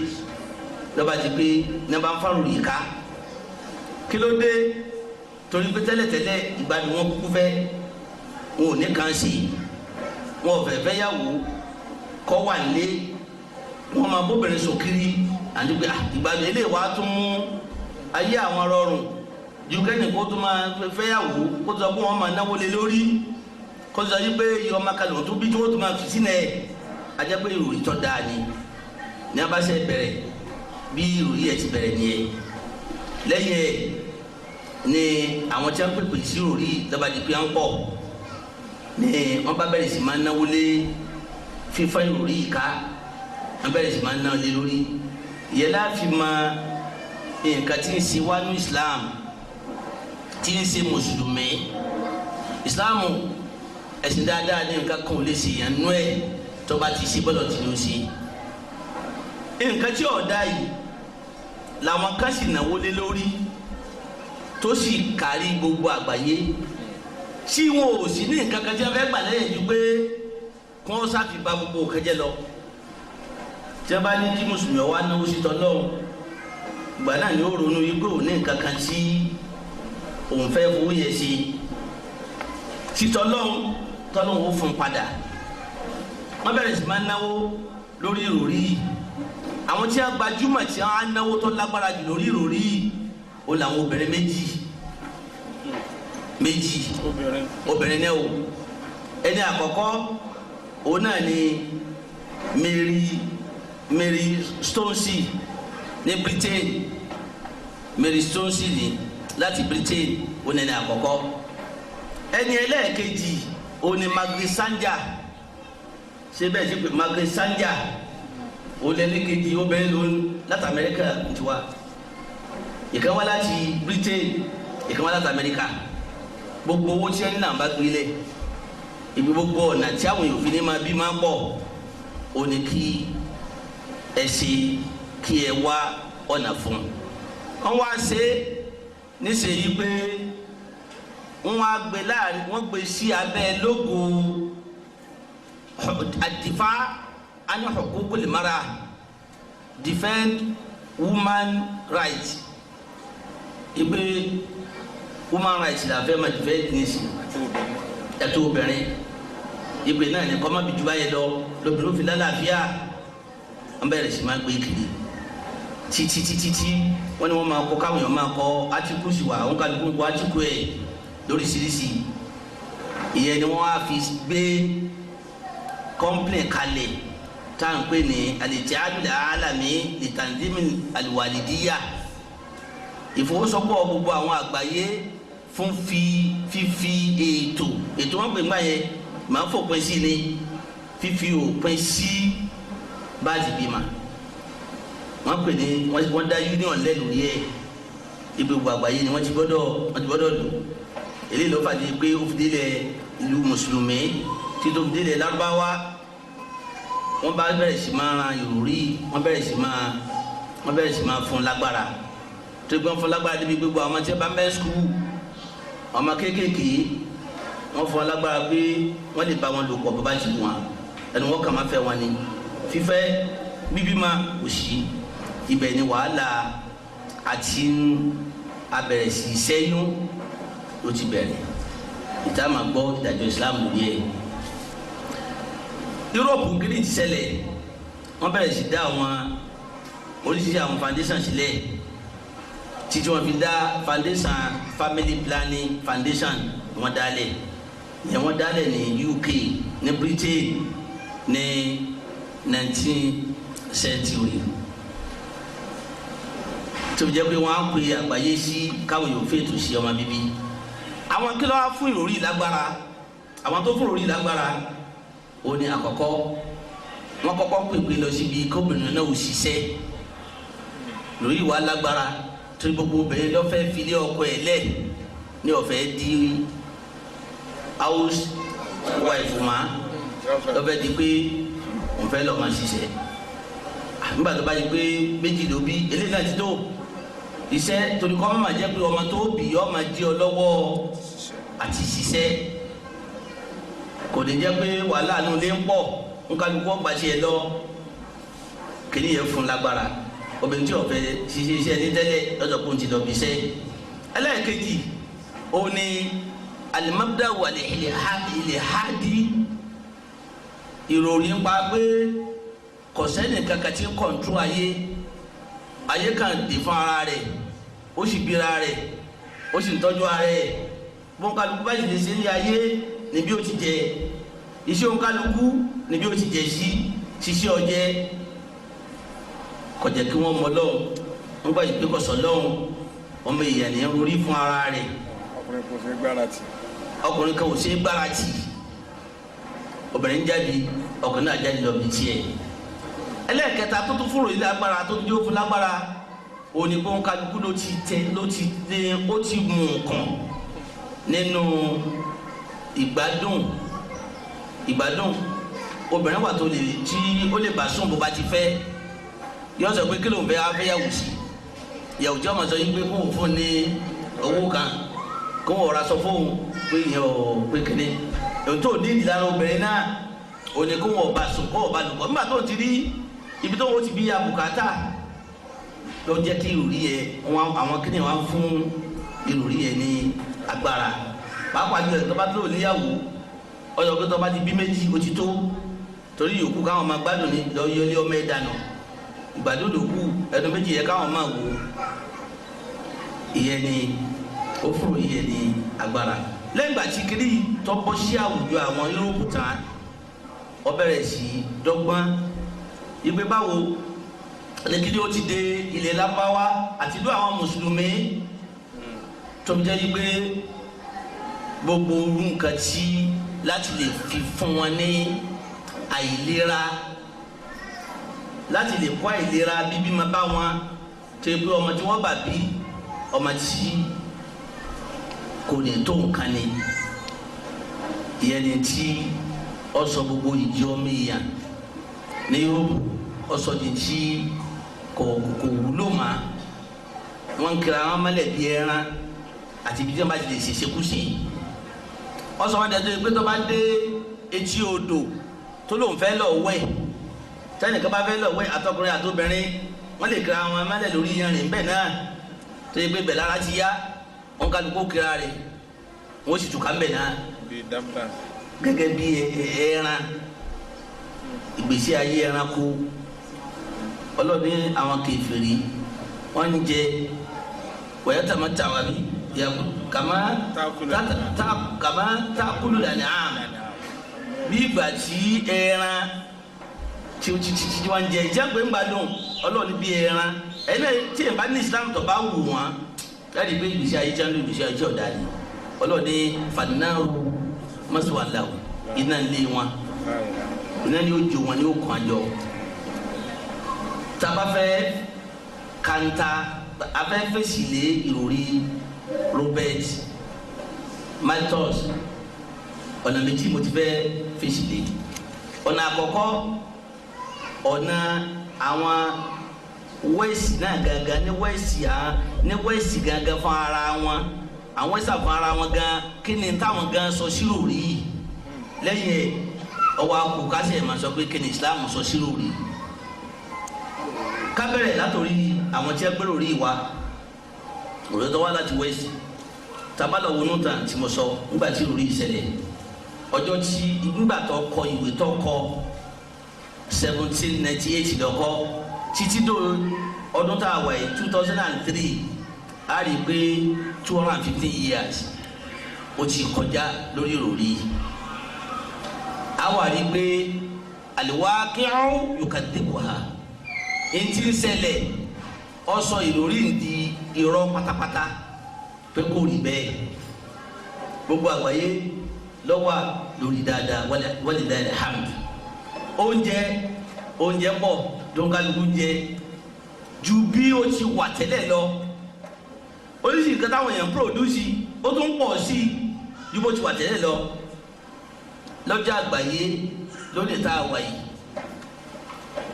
lọ́ba ti pé nàbà ń fárò yìí ká kí ló dé torí pé tẹ́lẹ̀tẹ́lẹ̀ ìgbàdùn wọn kúkú fẹ́ wọn ò ní kàn sí wọn ò fẹ́ yàwó kọ́ wà nílé wọn máa bóbìnrin sòkiri àti pé ìgbàdùn ilé wa tún mú ayé àwọn rọrùn ju kẹ́ni kó tó máa fẹ́ yàwó kó tó sọ pé wọ́n máa náwó lé lórí kó tó sọ yí pé iye ọmọ kalẹ̀ tó bí tí wọ́n tó máa fi sínú ẹ̀ ajẹ́ pé ìròyìn tó dáa ni ní abáṣẹ bẹ̀rẹ̀ bí ìròyìn ẹ̀ ti bẹ̀rẹ̀ nìyẹn lẹ́yìn ẹ̀ ní àwọn tí wọ́n pèpè sí òrí lọ́bàdì pé wọ́n pọ̀ ní wọ́n bá bẹ̀rẹ̀ sí máa náwó lé fífa ìròrí ìka wọ́n bẹ̀rẹ̀ sí máa náwó lé lórí ìyẹn láàfin máa nǹkan tí ń ṣe wá ní Islam tí ń ṣe mùsùlùmí Islam ẹ̀sìn dáadáa ní nǹkan kan ò lè ṣe yẹn nú ẹ̀ tó bá ti ṣe bọ́lọ̀ tí ló ṣe nǹkan tí ọ̀dà yìí làwọn kan sì náwó lé lórí tó sì kárí gbogbo àgbáyé tí wọn ò sí ní nǹkan kan tí wọn fẹ́ gbà lẹ́yìn ju pé kí wọ́n sáfi ba gbogbo kẹjẹ lọ tí wọn bá ní kí mùsùlùmí ọwọ́ anáwó sí tọ́lọ́hún ìgbà náà ni ó ronú yìí pé òun ní nǹkan kan tí òun fẹ́ fowó yẹ sí tọ́lọ́hún ó fún padà wọ́n bẹ̀rẹ̀ sí máa náwó lórí ìròrí yìí àwọn tí wọ́n gbajúmọ̀ tí wọ́n á náwó tó lágbára jù lórí ìròrí yìí ó làwọn obìnrin méjì obìnrin náà o ẹni àkọ́kọ́ òun náà ni Mary Stonesy ní Britain Mary Stonesy ní láti Britain òun ẹni àkọ́kọ́ ẹni ẹlẹ́ẹ̀kejì òun ni Margaret Sanger ṣé bẹ́ẹ̀ ṣe pé Margaret Sanger òun ẹni kejì obìnrin lòun láti Amẹ́ríkà tiwa ìkan wá láti Britain ìkan wá láti Amẹ́ríkà gbogbo owó tí ẹni náà bá gbélé ibi gbogbo ọ̀nà tí àwọn èèyàn fi ní máa bí máa pọ̀ ó ní kí ẹ ṣe kí ẹ wá ọ̀nà fún wọn wá ṣe níṣẹ́yí pé wọ́n á gbé láàrin wọ́n gbé sí abẹ́ lógo àdìfá an huququl mara defend woman rights ìgbé woman rights la fẹ́ ma defend ní sí ẹ̀tọ́ obìnrin ìgbé náà ní kọ́má bí juba yẹ lọ lóbìnrin fi lálàáfíà wọ́n bẹ̀rẹ̀ sí máa gbé kiri títí wọ́n ní wọ́n máa kọ́ káwọn èèyàn máa kọ́ átíkù sí wa àwọn kálukú kọ́ átíkù ẹ̀ lóríṣiríṣi ìyẹn ni wọ́n á fi gbé kọ́ńpìlẹ̀ kalẹ̀ tá à ń pè ní al-Ittihadul Alami li Tanzim al-Walidiyya ìfowósọpọ̀ gbogbo àwọn àgbáyé fún fífi ètò wọn pè ń gbà yẹn máa ń fòpin sí ni fífi òpin sí báàsì bímọ wọn pè ní wọn dá union lẹ́nu yẹ ibi gbogbo àgbáyé ni wọ́n ti gbọ́dọ̀ lò èyí ló fàdí pé ó fi délẹ̀ ìlú mùsùlùmí tí tó fi délẹ̀ lárúbáwá wọ́n bá bẹ̀rẹ̀ sí máa ran ìròrí wọ́n bẹ̀rẹ̀ sí máa fún lágbára tó gbọ́n fún lágbára débi gbogbo àwọn tí wọ́n bá ń bẹ́ skul ọmọ kéékèèké wọ́n fún lágbára pé wọ́n lè bá wọn lò pọ̀ bó bá ti wù wọn ẹnu wọn kà máa fẹ́ wọn ni fífẹ́ bíbí máa kò sí ibẹ̀ ni wàhálà àti abẹ̀rẹ̀ sí sẹ́yún ló ti bẹ̀rẹ̀ ìta máa gbọ́ ìdájọ́ Islam lórí ẹ̀ Europe kiri ti ṣẹlẹ̀ wọ́n bẹ̀rẹ̀ sí dá àwọn oríṣiríṣi àwọn foundation sílẹ̀ títí wọ́n fi dá foundation family planning foundation wọ́n dálẹ̀ yẹn wọ́n dálẹ̀ ní UK ní Britain ní 19th century tó jẹ́ pé wọ́n á pè àgbáyé sí káwọn yóò fètò sí ọmọ bíbí àwọn kí ló wá fún ìròrí lágbára àwọn tó fún ìròrí lágbára ó ní àkọ́kọ́ wọ́n kọ́kọ́ pèpè lọ síbi kóbìnrin náà ò ṣiṣẹ́ lórí ìwà lágbára tó gbogbo obìnrin lọ́fẹ́ filé ọkọ ẹ̀ lẹ̀ ní ọ̀fẹ́ di house wife ma lọ́fẹ́ di pé òun fẹ́ lọ́ọ́ máa ṣiṣẹ́ nígbà tó bá di pé méjì ló bí eléyìí náà ti tó iṣẹ́ torí kọ́ máa jẹ́ pé ọmọ tó bì ọ́ máa di ọ lọ́wọ́ àti ṣiṣẹ́ kò ní jẹ́ pé wàhálà nù lé ń pọ̀ nkálukú ọgbà tiẹ̀ lọ kìnì yẹn fún lágbára obìnrin tí ọ̀fẹ́ ṣiṣẹ́ iṣẹ́ ní tẹ́lẹ̀ lọ́dọ̀ kó ń ti lọ bí iṣẹ́ ẹlẹ́ẹ̀kejì ó ní alimabda wà lè ilẹ̀ hadi ìròyìn pa pé kọ̀sẹ́nì kankan tí ń kọ̀ntró ayé kan dì fún ara rẹ̀ ó sì bíra rẹ̀ ó sì ń tọ́jú ara rẹ̀ bọ́nkálukú bá sì lè ṣe ní ayé níbi ó ti jẹ iṣẹ́ ònkálukú níbi ó ti jẹ sí ṣiṣẹ́ ọjẹ́ kọjá kí wọ́n mọ lọ́hùn wọ́n gbà yìí pé kọ̀sọ̀ lọ́hùn ọmọ èèyàn ní orí fún ara rẹ̀.
ọkùnrin kò ṣe gbára tì.
ọkùnrin kan ò ṣe gbára tì. obìnrin jáde ọkùnrin náà jáde lọ bí tiẹ̀. ẹlẹ́ẹ̀kẹta tó tún fúnrò ilé agbára tó tún jó fún lágbára òní kó ń kálukú ló ti mú nǹkan nínú ìgbádùn obìnrin wà tó lè tí ó lè bá sùn bó bá ti fẹ́ yọ sọ pé kí ló ń fẹ́ afẹ́yàwó sí ìyàwó tí ọmọ sọ yín pé kóun fún ní owó kan kóun ọ̀rá sọ fóun pé ìyẹn ò pé kéde èyí tó ní ìdílára obìnrin náà ò ní kóun ọba sùn kóun ọba lùkọ́ nígbà tó ti rí ibi tó wọ́n ti bí abùkátà lọ jẹ́ kí ìròrí yẹ àwọn kíni wọn fún ìròrí yẹ ní agbára pàápàá jùlọ tó bá tó níyàwó ọyọ pé tó bá ti bí méjì ó ti tó torí yòókù káwọn máa gbádùn ní lọ yọlé ọmọ ẹ dànù ìgbàdo lòókù ẹnu méjì yẹ káwọn máa wò ìyẹn ni ó fúrò ìyẹn ní agbára lẹ́yìn ìgbà tí kiri tó bọ́ sí àwùjọ àwọn yúróòpù tán ó bẹ̀rẹ̀ sí dọ́gbọ́n ìgbé báwo lẹ́kìdí ó ti dé ilẹ̀ lábáwá àti ìlú àwọn mùsùlùmí tó jẹ́ ìgbé gbogbo nǹkan tí láti lè fi fún wọn ní àìlera láti lè kó àìlera bíbí máa bá wọn tó yẹ pé ọmọ tí wọ́n bá bí ọmọ tí kò ní tó nǹkan ni ìyẹn ni tí ó sọ gbogbo ìjọ mìíràn ní Yúróòpù ó sọ di tí kò wúlò mà wọn kira wọn mẹlẹ bí ẹran àti ibi tí wọn bá ti lè ṣe ṣekúṣe ó sọ wọn dẹ pé tó bá dé etí odò tó lóun fẹ́ lọ wẹ̀ tẹnìkan bá fẹ́ lọ wẹ̀ àtọkùnrin àtobìnrin wọn lè kira wọn mẹlẹ lórí yanrìn bẹ́ẹ̀ náà tó yẹ pé bẹ́ẹ̀ lára ti yá wọn kálukú kira rẹ̀ wọn sì tún ká bẹ́ẹ̀ náà gẹ́gẹ́ bí ẹran ìgbésí ayé ẹranko ọlọ́ọ̀ni àwọn kèfèrí wọ́n ń jẹ wọ́yẹ́ tàmá tàwa bí kàmá tákùlù lànà àmì bí ìgbà tí ẹran tí wọ́n ń jẹ ìjàgbé ń gbádùn ọlọ́ọ̀ni bí ẹran ẹ̀yin náà tí ìbá ní Islam tó bá wù wọ́n láti gbé ìgbésí ayé jẹ́ ìgbésí ayé ọ̀dà ni ọlọ́ọ̀ni fàdínáàrú mọ́síwáláwù iná ń lé wọn iná ni ó jó wọn ni ó kàn jọ tabafẹ́ kanta afẹ́fẹ́ sílé ìròrí Robert Malthus ọ̀nà méjì mo ti fẹ́ fèsì lé ọ̀nà àkọ́kọ́ ọ̀nà àwọn wẹ́ẹ̀sì náà gangan ní wẹ́ẹ̀sì gangan fún ara wọn àwọn wẹ́ẹ̀sì fún ara wọn gan kí ni táwọn gan sọ sírò rí lẹ́yìn ọwọ́ akú kásẹ̀ máa sọ pé kí ni Islam sọ sírò rí kábẹ̀rẹ̀ látòrí àwọn tí a gbèrò rí wa òròdó wá láti wẹ́ẹ̀sì tabalọ̀ wọnú tàn tí mo sọ nígbà tí lórí ìṣẹ̀lẹ̀ ọjọ́ tí nígbà tó kọ ìwé tó kọ 1798 lọ́kọ́ títí dò ọdún tá a wà yìí 2003 a rí i pé 215 years ó ti kọjá lórí ìròrí a wà rí i pé al-waqi'u yukadhibuha ntí ń ṣẹlẹ̀ ọsọ ìròrí ndí irọ́ pátápátá pé kò rí bẹ́ẹ̀ gbogbo àgbáyé lọ́wọ́ lórí dáadáa walillahi alhamd oúnjẹ pọ̀ dọ́nkálukú jẹ ju bí ó ti wà tẹ́lẹ̀ lọ oríṣiríṣi nǹkan táwọn èèyàn pòdúsì ó tún pọ̀ sí ju bó ti wà tẹ́lẹ̀ lọ lọ́jà àgbáyé lórí tá a wà yìí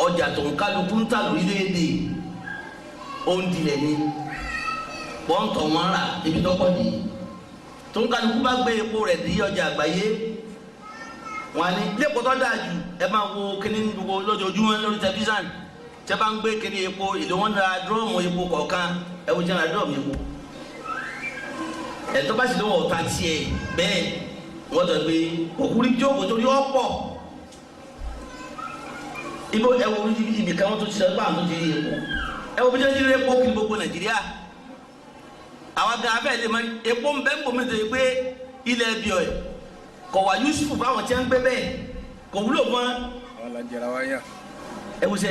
ọjà tó ń kálukú ń tà lórílẹ̀‐èdè ó ń dilẹ̀ ní pọ́ńtọ̀ wọn rà ibi tó pọ̀ nìyí tó ń kálukú bá gbé epo rẹ̀ dí ọjà àgbáyé wọn ni lẹ́kọ̀ọ́ tó dáa jù ẹ máa wo kíní gbogbo lójoojúmọ́ lórí tẹlifíṣàn tẹ bá ń gbé kíní epo ìlú wọn ra dúrọ́ọ̀mù epo kọ̀ọ̀kan ẹ wò jẹ́ra dúrọ́ọ̀mù epo ẹ̀ tó bá sì lówó ọ̀tá tiẹ̀ bẹ́ẹ̀ wọ́n tọ́ pé òkúri jókòó torí ọ̀pọ̀ ibo ẹ wo ibi kan wọn tó ti sọ pé àwọn tó ti rí epo ẹ wo bí wọ́n ti rí epo kiri gbogbo Nàìjíríà àwọn gan abẹ́ ẹ̀ lè mọ epo ń bẹ́ ń bomi tó yẹ pé ilẹ̀ ẹbí ọ̀ kọ̀ wá Yusufu báwọn tí wọ́n ń gbé bẹ́ẹ̀ kò wúlò fún wọn.
àwọn lajẹra wa yà.
ẹ wò sẹ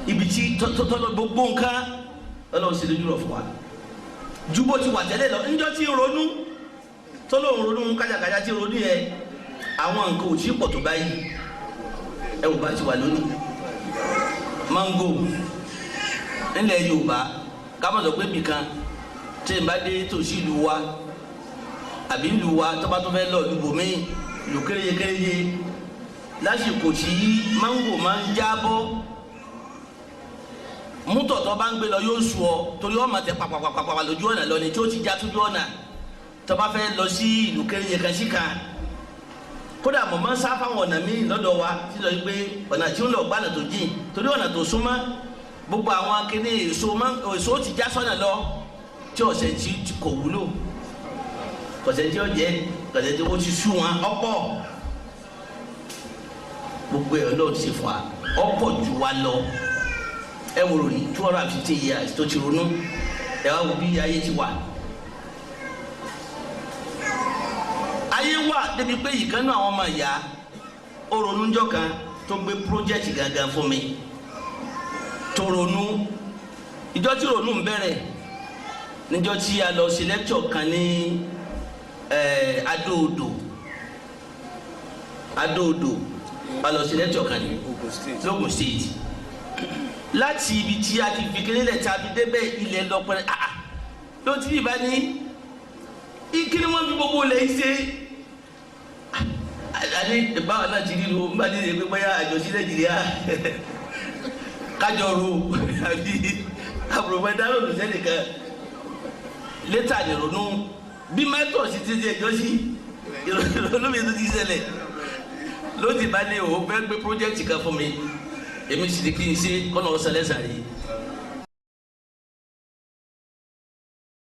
ibi tí tọ́tọ́ gbogbo nǹkan Ọlọ́run sì lójú rọ̀ fún wa ju bó ti wà tẹ́lẹ̀ lọ níjọ́ tí ń ronú tó lóun ronú kájàkájà tí ń ronú yẹ àwọn nǹkan ò tí ì pọ̀ tó báyìí ẹ wò bá ti wà lónìí mango nílẹ̀ Yorùbá kámọ́tò pé bìkan tí n bá dé tòsí ìlú wa àbí ìlú wa tó bá tó fẹ́ lọ lùbòmí ìlú kéréje lásìkò tí mango máa ń jábọ́ mútọ̀ tó bá ń gbé lọ yóò sùn ọ torí wọn máa tẹ pàpàpàpàpà lójú ọ̀nà lọ ni tí ó ti já tójú ọ̀nà tó bá fẹ́ lọ sí ìlú kéréje kan sí kan kódà mo máa ń sá fáwọn ọ̀nà míì lọ́dọ̀ wa tí lọ pé ọ̀nà tí ó lọ gbànà tó jìn torí ọ̀nà tó súnmọ́ gbogbo àwọn akéde èso ti já sọ́nà lọ tí ọ̀sẹ̀ tí kò wúlò ọ̀sẹ̀ tí ó jẹ́ ọ̀sẹ̀ tí ó ti sú wọn ọ̀pọ̀ gbogbo ẹ̀ lọ́ọ̀ ti fà ọ̀pọ̀ ju wa lọ ẹ wò ní 250 years tó ti ronú ẹ wá wo bí ayé ti wà. ayé wà débi pé ìkànnì àwọn ọmọ ìyá ó ronú njọ́ kan tó gbé project gangan fún mi tó ronú ìjọ tí ronú ń bẹ̀rẹ̀ níjọ́ tí a lọ sí lecture kan ní Adó-Odò a lọ sí lecture kan ní Lógùn State láti ibi tí a ti fi kéré lẹ̀ tá a fi débẹ̀ ilẹ̀ lọ́pẹ́rẹ́ ló ti bí bá ní ìkíni wọn fi gbogbo lẹ̀ ṣe àní ìbáwọ̀ náà ti rí lo ń bá ní ìrèpé bóyá àjọṣí Nàìjíríà kájọ ro àbí àbùrọ̀mọ́ dáná olùsẹ́nìkan létà ní ronú bí mẹ́tọ̀ sí ti di ẹjọ́ sí ìrònú mi tó ti ṣẹlẹ̀ ló ti bá ní o fẹ́ gbé pírójẹ́tì kan fún mi èmi sì ní kí n ṣe kọ́nà ọ̀sẹ̀ lẹ́sàrí